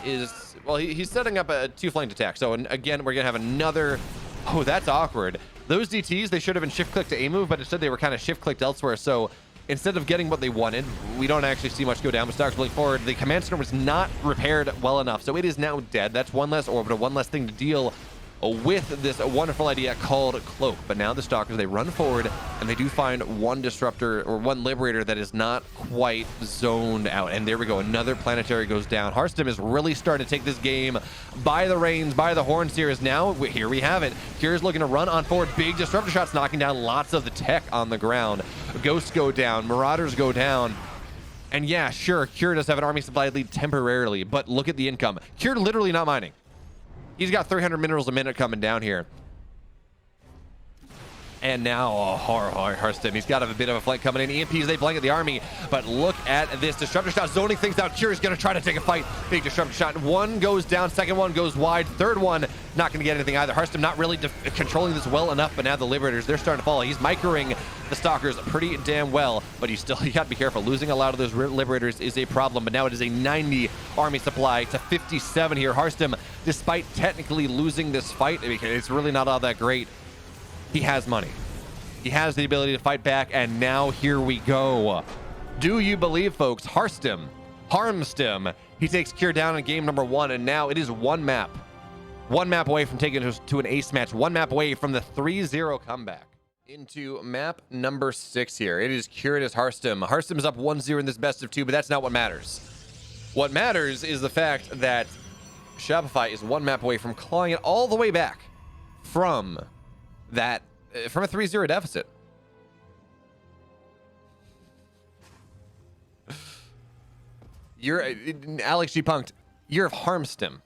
is, well, he's setting up a 2-flanked attack. So again, we're going to have another, oh, that's awkward. Those DTs, they should have been shift-clicked to A-move, but instead they were kind of shift-clicked elsewhere. So instead of getting what they wanted, we don't actually see much go down with Stalkers pulling forward. The command center was not repaired well enough, so it is now dead. That's one less orbital, one less thing to deal with this wonderful idea called Cloak. But now the Stalkers, they run forward and they do find one disruptor or one liberator that is not quite zoned out. And there we go, another planetary goes down. Harstem is really starting to take this game by the reins, by the horns here. Is now, here we have it. Kira's looking to run on forward. Big disruptor shots knocking down lots of the tech on the ground. Ghosts go down, Marauders go down. And yeah, sure, Kira does have an army supply lead temporarily, but look at the income. Kira literally not mining. He's got 300 minerals a minute coming down here. And now, Harstem, he's got a bit of a flank coming in. EMPs, they blanket the army, but look at this disruptor shot, zoning things down. Kira's gonna try to take a fight. Big disruptor shot. One goes down, second one goes wide, third one not gonna get anything either. Harstem not really controlling this well enough, but now the Liberators, they're starting to fall. He's microing the Stalkers pretty damn well, but you gotta be careful. Losing a lot of those Liberators is a problem, but now it is a 90 army supply to 57 here. Harstem, despite technically losing this fight, it's really not all that great. He has money. He has the ability to fight back, and now here we go. Do you believe, folks? Harmstem, he takes Kira down in game number 1, and now it is one map away from taking it to an ace match, one map away from the 3-0 comeback. Into map number 6 here. It is Kira as Harstem. Harstem is up 1-0 in this best of 2, but that's not what matters. What matters is the fact that Shopify is one map away from clawing it all the way back from a 3-0 deficit. You're Alex G. Punked. Year of Harstem.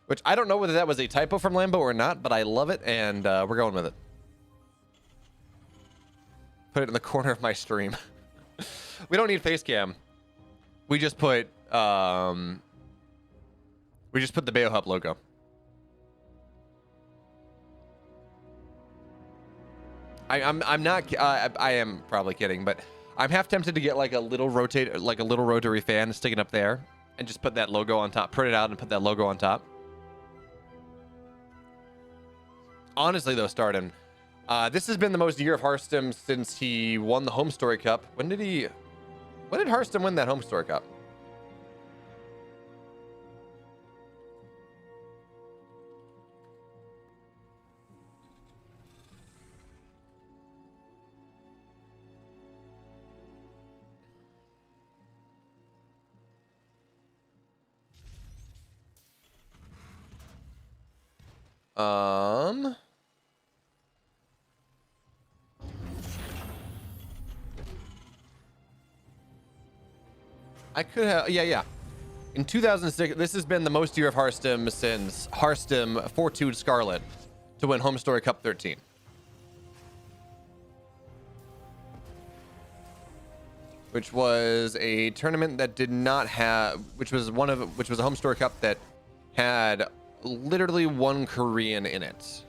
Which I don't know whether that was a typo from Lambo or not, but I love it, and we're going with it. Put it in the corner of my stream. We don't need face cam. We just put the ByuN logo. I am probably kidding, but I'm half tempted to get like a little rotary fan, stick it up there, and just put that logo on top. Print it out and put that logo on top. Honestly, though, Stardom, this has been the most year of Harstem since he won the Home Story Cup. When did Harstem win that Home Story Cup? I could have, yeah. In 2006, this has been the most year of Harstem since Harstem 4-2'd Scarlet to win Home Story Cup 13. Which was a tournament that did not have, which was a Home Story Cup that had literally one Korean in it.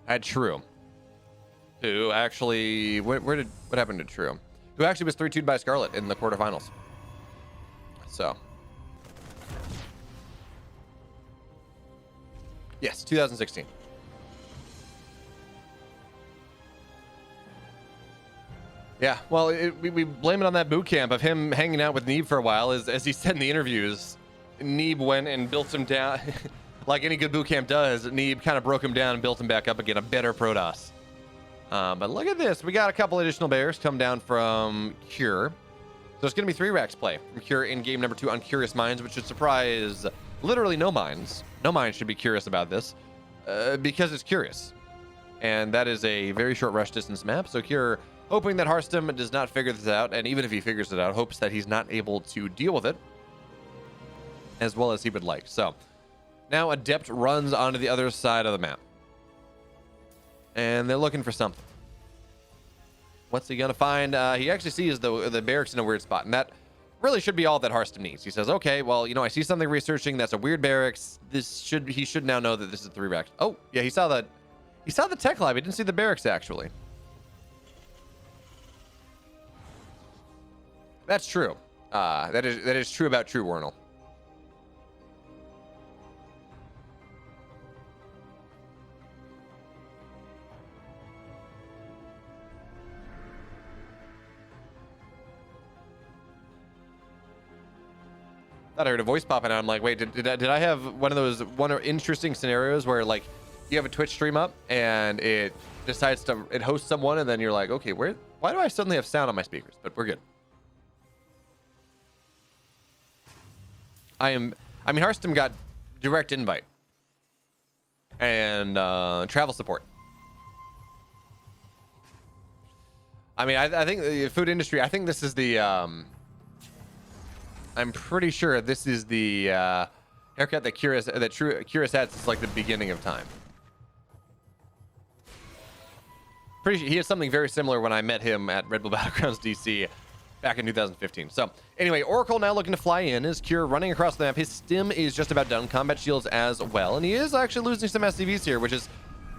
Had True, who actually, what happened to True? Who actually was 3-2'd by Scarlet in the quarterfinals. So, yes, 2016. Yeah, well, we blame it on that boot camp of him hanging out with Neeb for a while. As he said in the interviews, Neeb went and built him down. like any good boot camp does, Neeb kind of broke him down and built him back up again, a better Protoss. But look at this. We got a couple additional bears come down from Cure. So it's going to be 3 racks play from Cure in game number 2 on Curious Minds, which should surprise literally no minds. No minds should be curious about this because it's curious. And that is a very short rush distance map. So Cure, hoping that Harstem does not figure this out, and even if he figures it out, hopes that he's not able to deal with it as well as he would like. So now Adept runs onto the other side of the map. And they're looking for something. What's he gonna find? He actually sees the barracks in a weird spot, and that really should be all that Harstem needs. He says, okay, well, you know, I see something researching that's a weird barracks. He should now know that this is 3 racks. Oh, yeah, he saw the tech lab. He didn't see the barracks, actually. That's true. That is true about True Wernal. Thought I heard a voice popping out. I'm like, wait, did I have one of those interesting scenarios where like you have a Twitch stream up and it decides to host someone, and then you're like, okay, why do I suddenly have sound on my speakers? But we're good. I mean, Harstem got direct invite and travel support. I mean, I think the food industry, I think this is the I'm pretty sure this is the haircut that Curious had since like the beginning of time. Pretty sure he has something very similar when I met him at Red Bull Battlegrounds DC back in 2015. So anyway, Oracle now looking to fly in. Is Cure running across the map? His stim is just about done. Combat shields as well, and he is actually losing some SCVs here, which is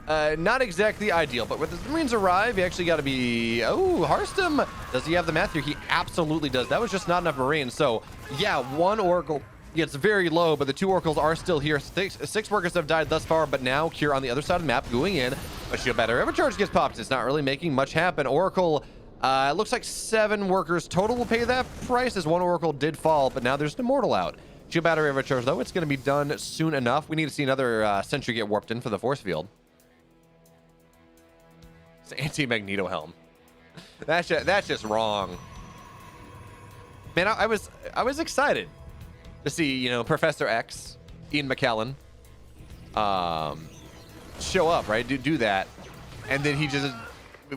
not exactly ideal. But with the Marines arrive, he actually got to be... Oh, Harstem, does he have the math here? He absolutely does. That was just not enough Marines. So yeah, 1 Oracle gets very low, but the 2 Oracles are still here. 6 workers have died thus far, but now Cure on the other side of the map going in. A shield battery overcharge gets popped. It's not really making much happen. Oracle, it looks like 7 workers total will pay that price, as 1 Oracle did fall, but now there's an Immortal out. Shield battery overcharge, though, it's going to be done soon enough. We need to see another sentry get warped in for the force field. It's anti-Magneto helm. That's just wrong. Man, I was excited to see, you know, Professor X, Ian McKellen, show up, right? Do that, and then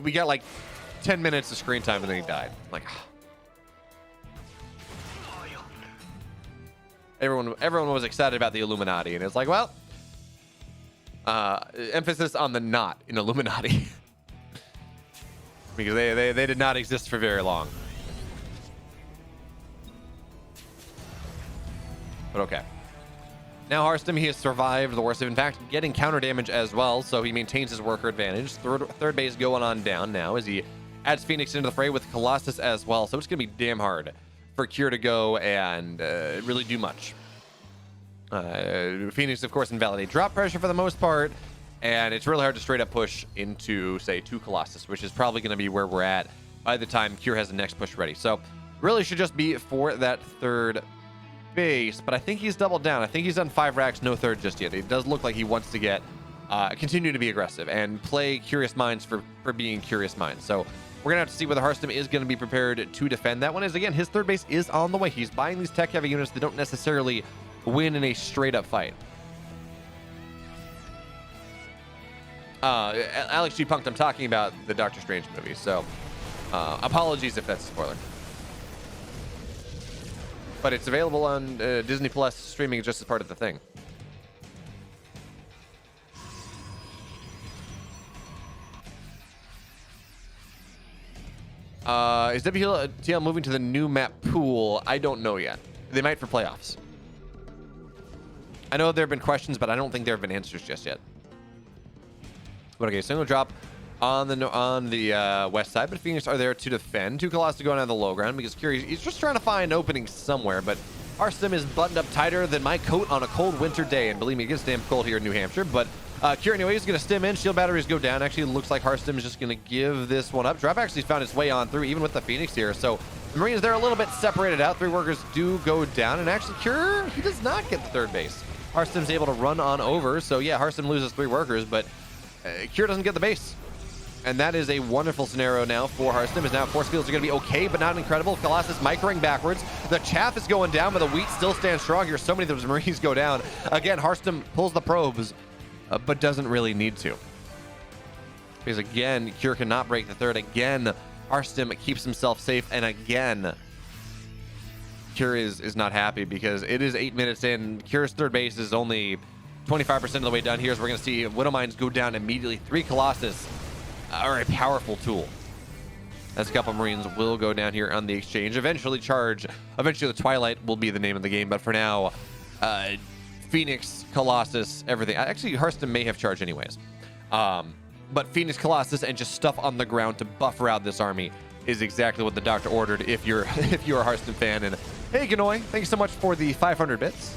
we got like 10 minutes of screen time, and then he died. I'm like, everyone was excited about the Illuminati, and it's like, well, emphasis on the not in Illuminati. Because they did not exist for very long. But okay. Now Harstem, he has survived the worst of, in fact, getting counter damage as well, so he maintains his worker advantage. Third base going on down now as he adds Phoenix into the fray with Colossus as well, so it's going to be damn hard for Cure to go and really do much. Phoenix, of course, invalidate drop pressure for the most part, and it's really hard to straight up push into, say, 2 Colossus, which is probably going to be where we're at by the time Cure has the next push ready. So really should just be for that third base, but I think he's doubled down. I think he's done 5 racks, no third just yet. It does look like he wants to get continue to be aggressive and play Curious Minds for being Curious Minds. So we're gonna have to see whether Harstem is going to be prepared to defend that one. As again, his third base is on the way. He's buying these tech heavy units that don't necessarily win in a straight up fight. Alex G. Punked, I'm talking about the Doctor Strange movie, so apologies if that's a spoiler. But it's available on Disney Plus streaming just as part of the thing. Is WTL moving to the new map pool? I don't know yet. They might for playoffs. I know there have been questions, but I don't think there have been answers just yet. But okay, single drop on the west side, but Phoenix are there to defend. 2 Colossus going on the low ground because Curious, he's just trying to find openings somewhere, but Harstem is buttoned up tighter than my coat on a cold winter day, and believe me, it gets damn cold here in New Hampshire. But Cure anyway is going to stim in. Shield batteries go down. Actually, it looks like Harstem is just going to give this one up. Drop actually found its way on through, even with the Phoenix here. So the Marines, they're a little bit separated out. 3 workers do go down, and actually Cure, he does not get the third base. Harstem's able to run on over. So yeah, Harstem loses 3 workers, but Cure doesn't get the base. And that is a wonderful scenario now for Harstem, as now force fields are going to be okay, but not incredible. Colossus microing backwards. The chaff is going down, but the wheat still stands strong here. So many of those Marines go down. Again, Harstem pulls the probes, but doesn't really need to. Because again, Cure cannot break the third. Again, Harstem keeps himself safe. And again, Cure is not happy because it is 8 minutes in. Cure's third base is only 25% of the way done here. So we're going to see Widow Mines go down immediately. 3 Colossus are a powerful tool, as a couple Marines will go down here on the exchange. Eventually the Twilight will be the name of the game, but for now, Phoenix, Colossus, everything. Actually, Harstem may have charge anyways. But Phoenix, Colossus, and just stuff on the ground to buffer out this army is exactly what the doctor ordered if you're a Harstem fan. And hey, Ganoy, thank you so much for the 500 bits.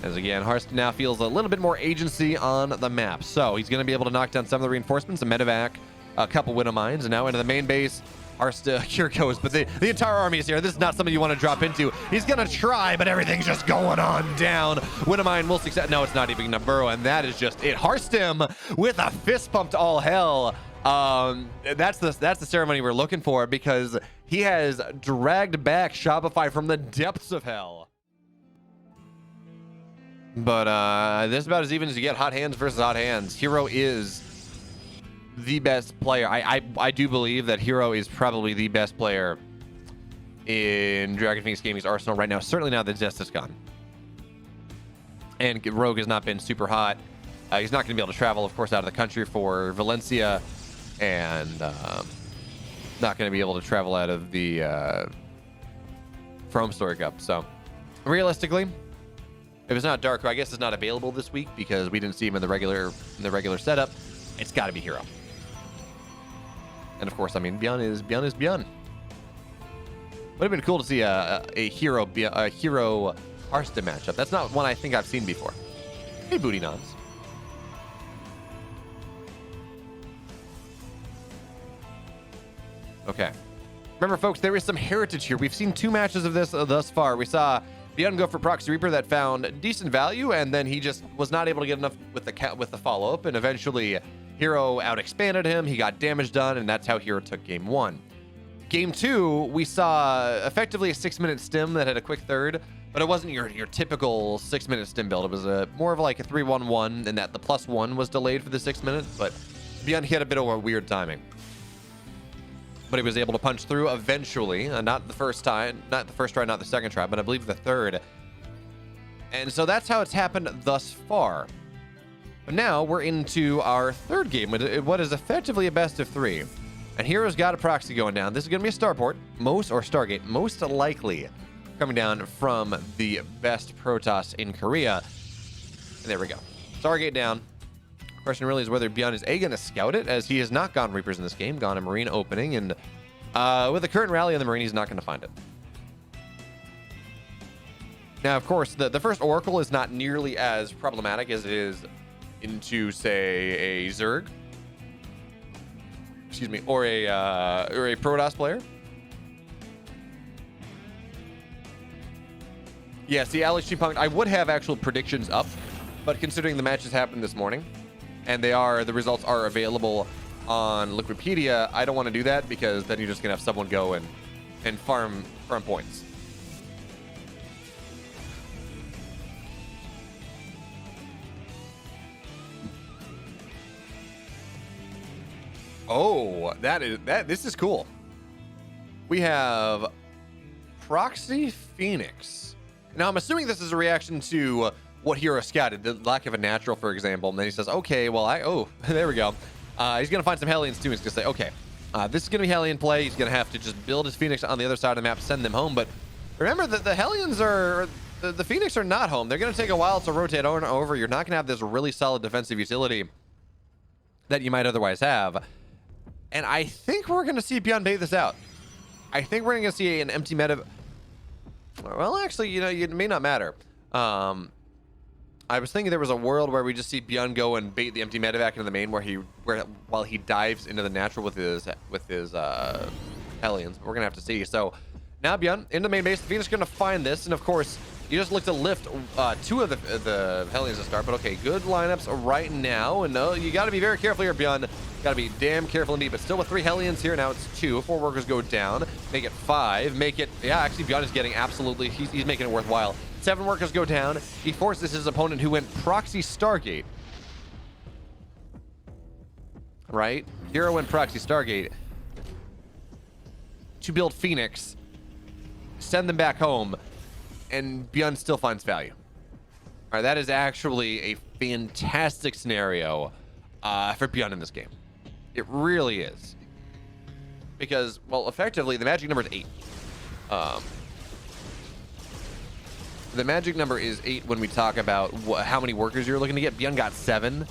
As again, Harstem now feels a little bit more agency on the map. So he's going to be able to knock down some of the reinforcements, a medevac, a couple Widow Mines, and now into the main base. Harstem, Cure goes, but the entire army is here. This is not something you want to drop into. He's going to try, but everything's just going on down. Widow Mine will success. No, it's not even going to burrow, and that is just it. Harstem with a fist pump to all hell. That's the ceremony we're looking for, because he has dragged back Shopify from the depths of hell. But this is about as even as you get. Hot hands versus hot hands. Hero is the best player. I do believe that Hero is probably the best player in Dragon Phoenix Gaming's arsenal right now. Certainly now that Zest is gone. And Rogue has not been super hot. He's not going to be able to travel, of course, out of the country for Valencia. And not going to be able to travel out of the Chrome Story Cup. So, realistically, if it's not Darko, I guess it's not available this week because we didn't see him in the regular setup. It's got to be Hero. And of course, I mean, ByuN is ByuN. Would have been cool to see a Hero Harstem matchup. That's not one I think I've seen before. Hey, Booty Nods. Okay. Remember, folks, there is some heritage here. We've seen 2 matches of this thus far. We saw ByuN go for Proxy Reaper that found decent value, and then he just was not able to get enough with the follow-up, and eventually Hero out-expanded him, he got damage done, and that's how Hero took Game 1. Game 2, we saw effectively a 6-minute stim that had a quick third, but it wasn't your typical 6-minute stim build. It was more of like a 3-1-1, and that the +1 was delayed for the 6 minutes, but ByuN hit a bit of a weird timing. But he was able to punch through eventually. Not the first try, not the second try, but I believe the third. And so that's how it's happened thus far. But now we're into our third game, what is effectively a best of 3. And Hero's got a proxy going down. This is going to be a starport, Stargate, most likely coming down from the best Protoss in Korea. And there we go. Stargate down. Question really is whether ByuN is going to scout it, as he has not gone Reapers in this game, gone a Marine opening, and with the current rally on the Marine, he's not going to find it. Now, of course, the first Oracle is not nearly as problematic as it is into, say, a Zerg, excuse me, or a Protoss player. Yeah, see, Alex G. Punk, I would have actual predictions up, but considering the matches happened this morning, and the results are available on Liquipedia, I don't want to do that because then you're just gonna have someone go and farm points. Oh, this is cool. We have Proxy Phoenix. Now I'm assuming this is a reaction to what Hero scouted, the lack of a natural, for example. And then he says, okay, well, there we go. He's going to find some Hellions too. He's going to say, okay, this is going to be Hellion play. He's going to have to just build his Phoenix on the other side of the map, send them home. But remember that the Hellions are, the Phoenix are not home. They're going to take a while to rotate over. You're not going to have this really solid defensive utility that you might otherwise have. And I think we're going to see ByuN bait this out. I think we're going to see an empty meta. Well, actually, it may not matter. I was thinking there was a world where we just see ByuN go and bait the empty medevac into the main, while he dives into the natural with his Hellions. We're gonna have to see. So Now ByuN into the main base. The Phoenix going to find this, and of course, you just look to lift two of the Hellions to start. But okay, good lineups right now, and no, you got to be very careful here, ByuN. Got to be damn careful indeed. But still with 3 Hellions here, now it's 2. 4 workers go down. Make it 5. Make it, yeah, actually ByuN is getting absolutely, he's making it worthwhile. 7 workers go down. He forces his opponent, who went proxy Stargate. Right? Hero went proxy Stargate to build Phoenix, send them back home, and ByuN still finds value. All right, that is actually a fantastic scenario for ByuN in this game. It really is. Because, well, effectively, the magic number is 8. The magic number is 8 when we talk about how many workers you're looking to get. ByuN got 7,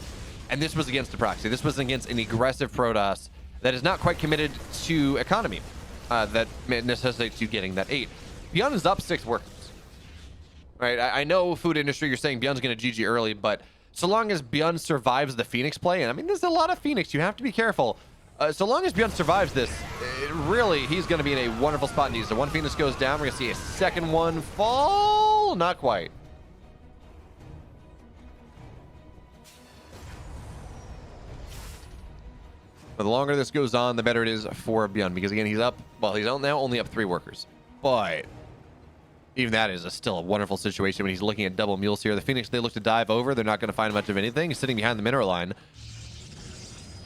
and this was against the proxy. This was against an aggressive Protoss that is not quite committed to economy. That necessitates you getting that 8. ByuN is up 6 workers. Right? I know food industry, you're saying ByuN's going to GG early, but so long as ByuN survives the Phoenix play, and I mean, there's a lot of Phoenix, you have to be careful. So long as ByuN survives this, really, he's going to be in a wonderful spot indeed. So 1 Phoenix goes down. We're going to see a second one fall. Not quite. But the longer this goes on, the better it is for ByuN, because again, he's up, well, he's now only up 3 workers. But even that is still a wonderful situation when he's looking at double mules here. The Phoenix, they look to dive over. They're not going to find much of anything. He's sitting behind the mineral line.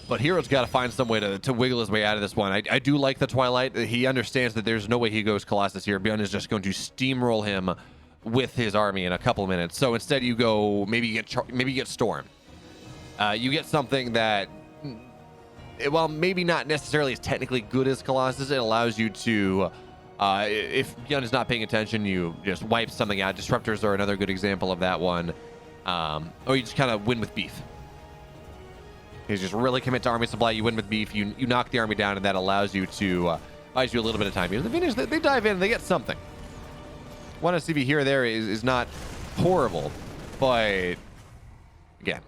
But Hero's got to find some way to wiggle his way out of this one. I do like the Twilight. He understands that there's no way he goes Colossus here. ByuN is just going to steamroll him with his army in a couple of minutes. So instead you go, maybe you get Storm. You get something that, well, maybe not necessarily as technically good as Colossus. It allows you to, if ByuN is not paying attention, you just wipe something out. Disruptors are another good example of that one. Or you just kind of win with beef. You just really commit to army supply. You win with beef. You knock the army down, and that allows you to buys you a little bit of time. The Phoenix, they dive in, they get something. One SCV here or there is not horrible, but again,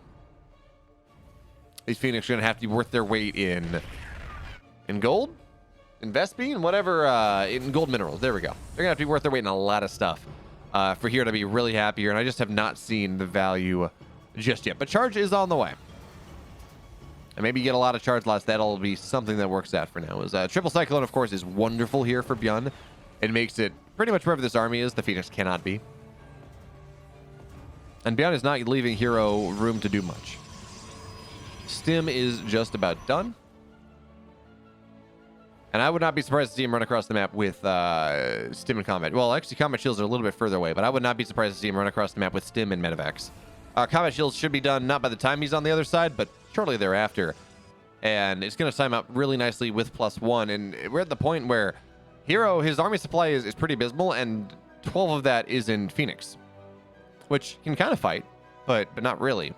these Phoenix are going to have to be worth their weight in gold, in Vespine, whatever, in gold minerals. There we go. They're going to have to be worth their weight in a lot of stuff for here to be really happy here, and I just have not seen the value just yet. But charge is on the way. And maybe you get a lot of charge loss. That'll be something that works out for now. Triple Cyclone, of course, is wonderful here for ByuN. It makes it pretty much wherever this army is, the Phoenix cannot be. And ByuN is not leaving Hero room to do much. Stim is just about done. And I would not be surprised to see him run across the map with Stim and Combat. Well, actually, Combat Shields are a little bit further away, but I would not be surprised to see him run across the map with Stim and Medivacs. Combat Shields should be done not by the time he's on the other side, but shortly thereafter. And it's going to time up really nicely with +1. And we're at the point where Hero, his army supply is pretty abysmal, and 12 of that is in Phoenix, which can kind of fight, but not really.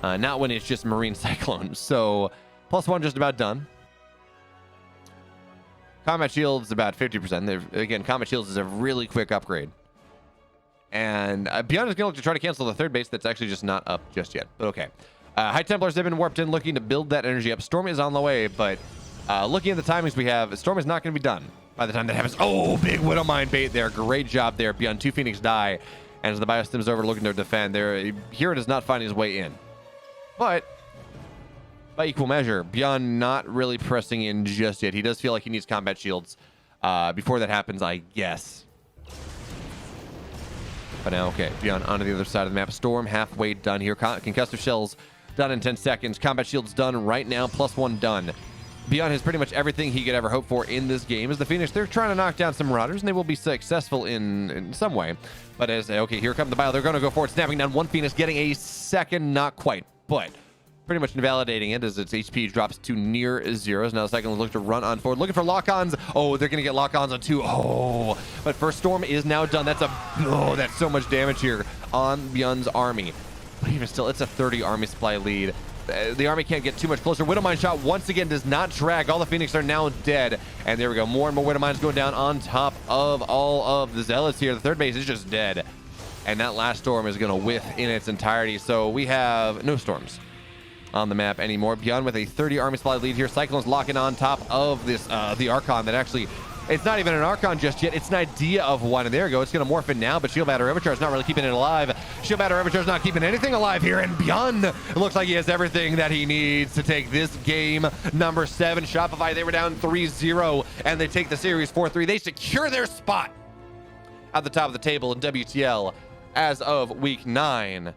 Not when it's just Marine Cyclone. So +1 just about done. Combat Shields about 50%. Again, Combat Shields is a really quick upgrade. And ByuN is going to look to try to cancel the third base that's actually just not up just yet. But okay. High Templars have been warped in, looking to build that energy up. Storm is on the way, but looking at the timings we have, Storm is not going to be done by the time that happens. Oh, big Widow Mine bait there. Great job there. ByuN, 2 Phoenix die. And as the Biostim is over looking to defend, Hero does not find his way in. But by equal measure, ByuN not really pressing in just yet. He does feel like he needs Combat Shields before that happens, I guess. But now, okay, ByuN onto the other side of the map. Storm halfway done here. Concussive Shells done in 10 seconds. Combat Shields done right now. +1 done. ByuN has pretty much everything he could ever hope for in this game. As the Phoenix, they're trying to knock down some Marauders, and they will be successful in some way. But as, okay, here comes the Bio. They're going to go for it, snapping down 1 Phoenix, getting a second, not quite, but pretty much invalidating it as its HP drops to near zeros. Now the second will look to run on forward, looking for lock-ons. Oh, they're going to get lock-ons on 2. Oh, but first Storm is now done. That's so much damage here on ByuN's army. But even still, it's a 30 army supply lead. The army can't get too much closer. Widow Mine shot once again does not drag. All the Phoenix are now dead. And there we go. More and more Widow Mines going down on top of all of the Zealots here. The third base is just dead. And that last Storm is going to whiff in its entirety. So we have no Storms on the map anymore. ByuN with a 30 army supply lead here. Cyclone's locking on top of this the Archon that actually It's not even an Archon just yet. It's an idea of one. And there you go. It's going to morph in now, but Shield Battery Overcharge is not really keeping it alive. Shield Battery Overcharge is not keeping anything alive here. And ByuN, it looks like he has everything that he needs to take this game. Number 7, Shopify, they were down 3-0, and they take the series 4-3. They secure their spot at the top of the table in WTL as of week 9.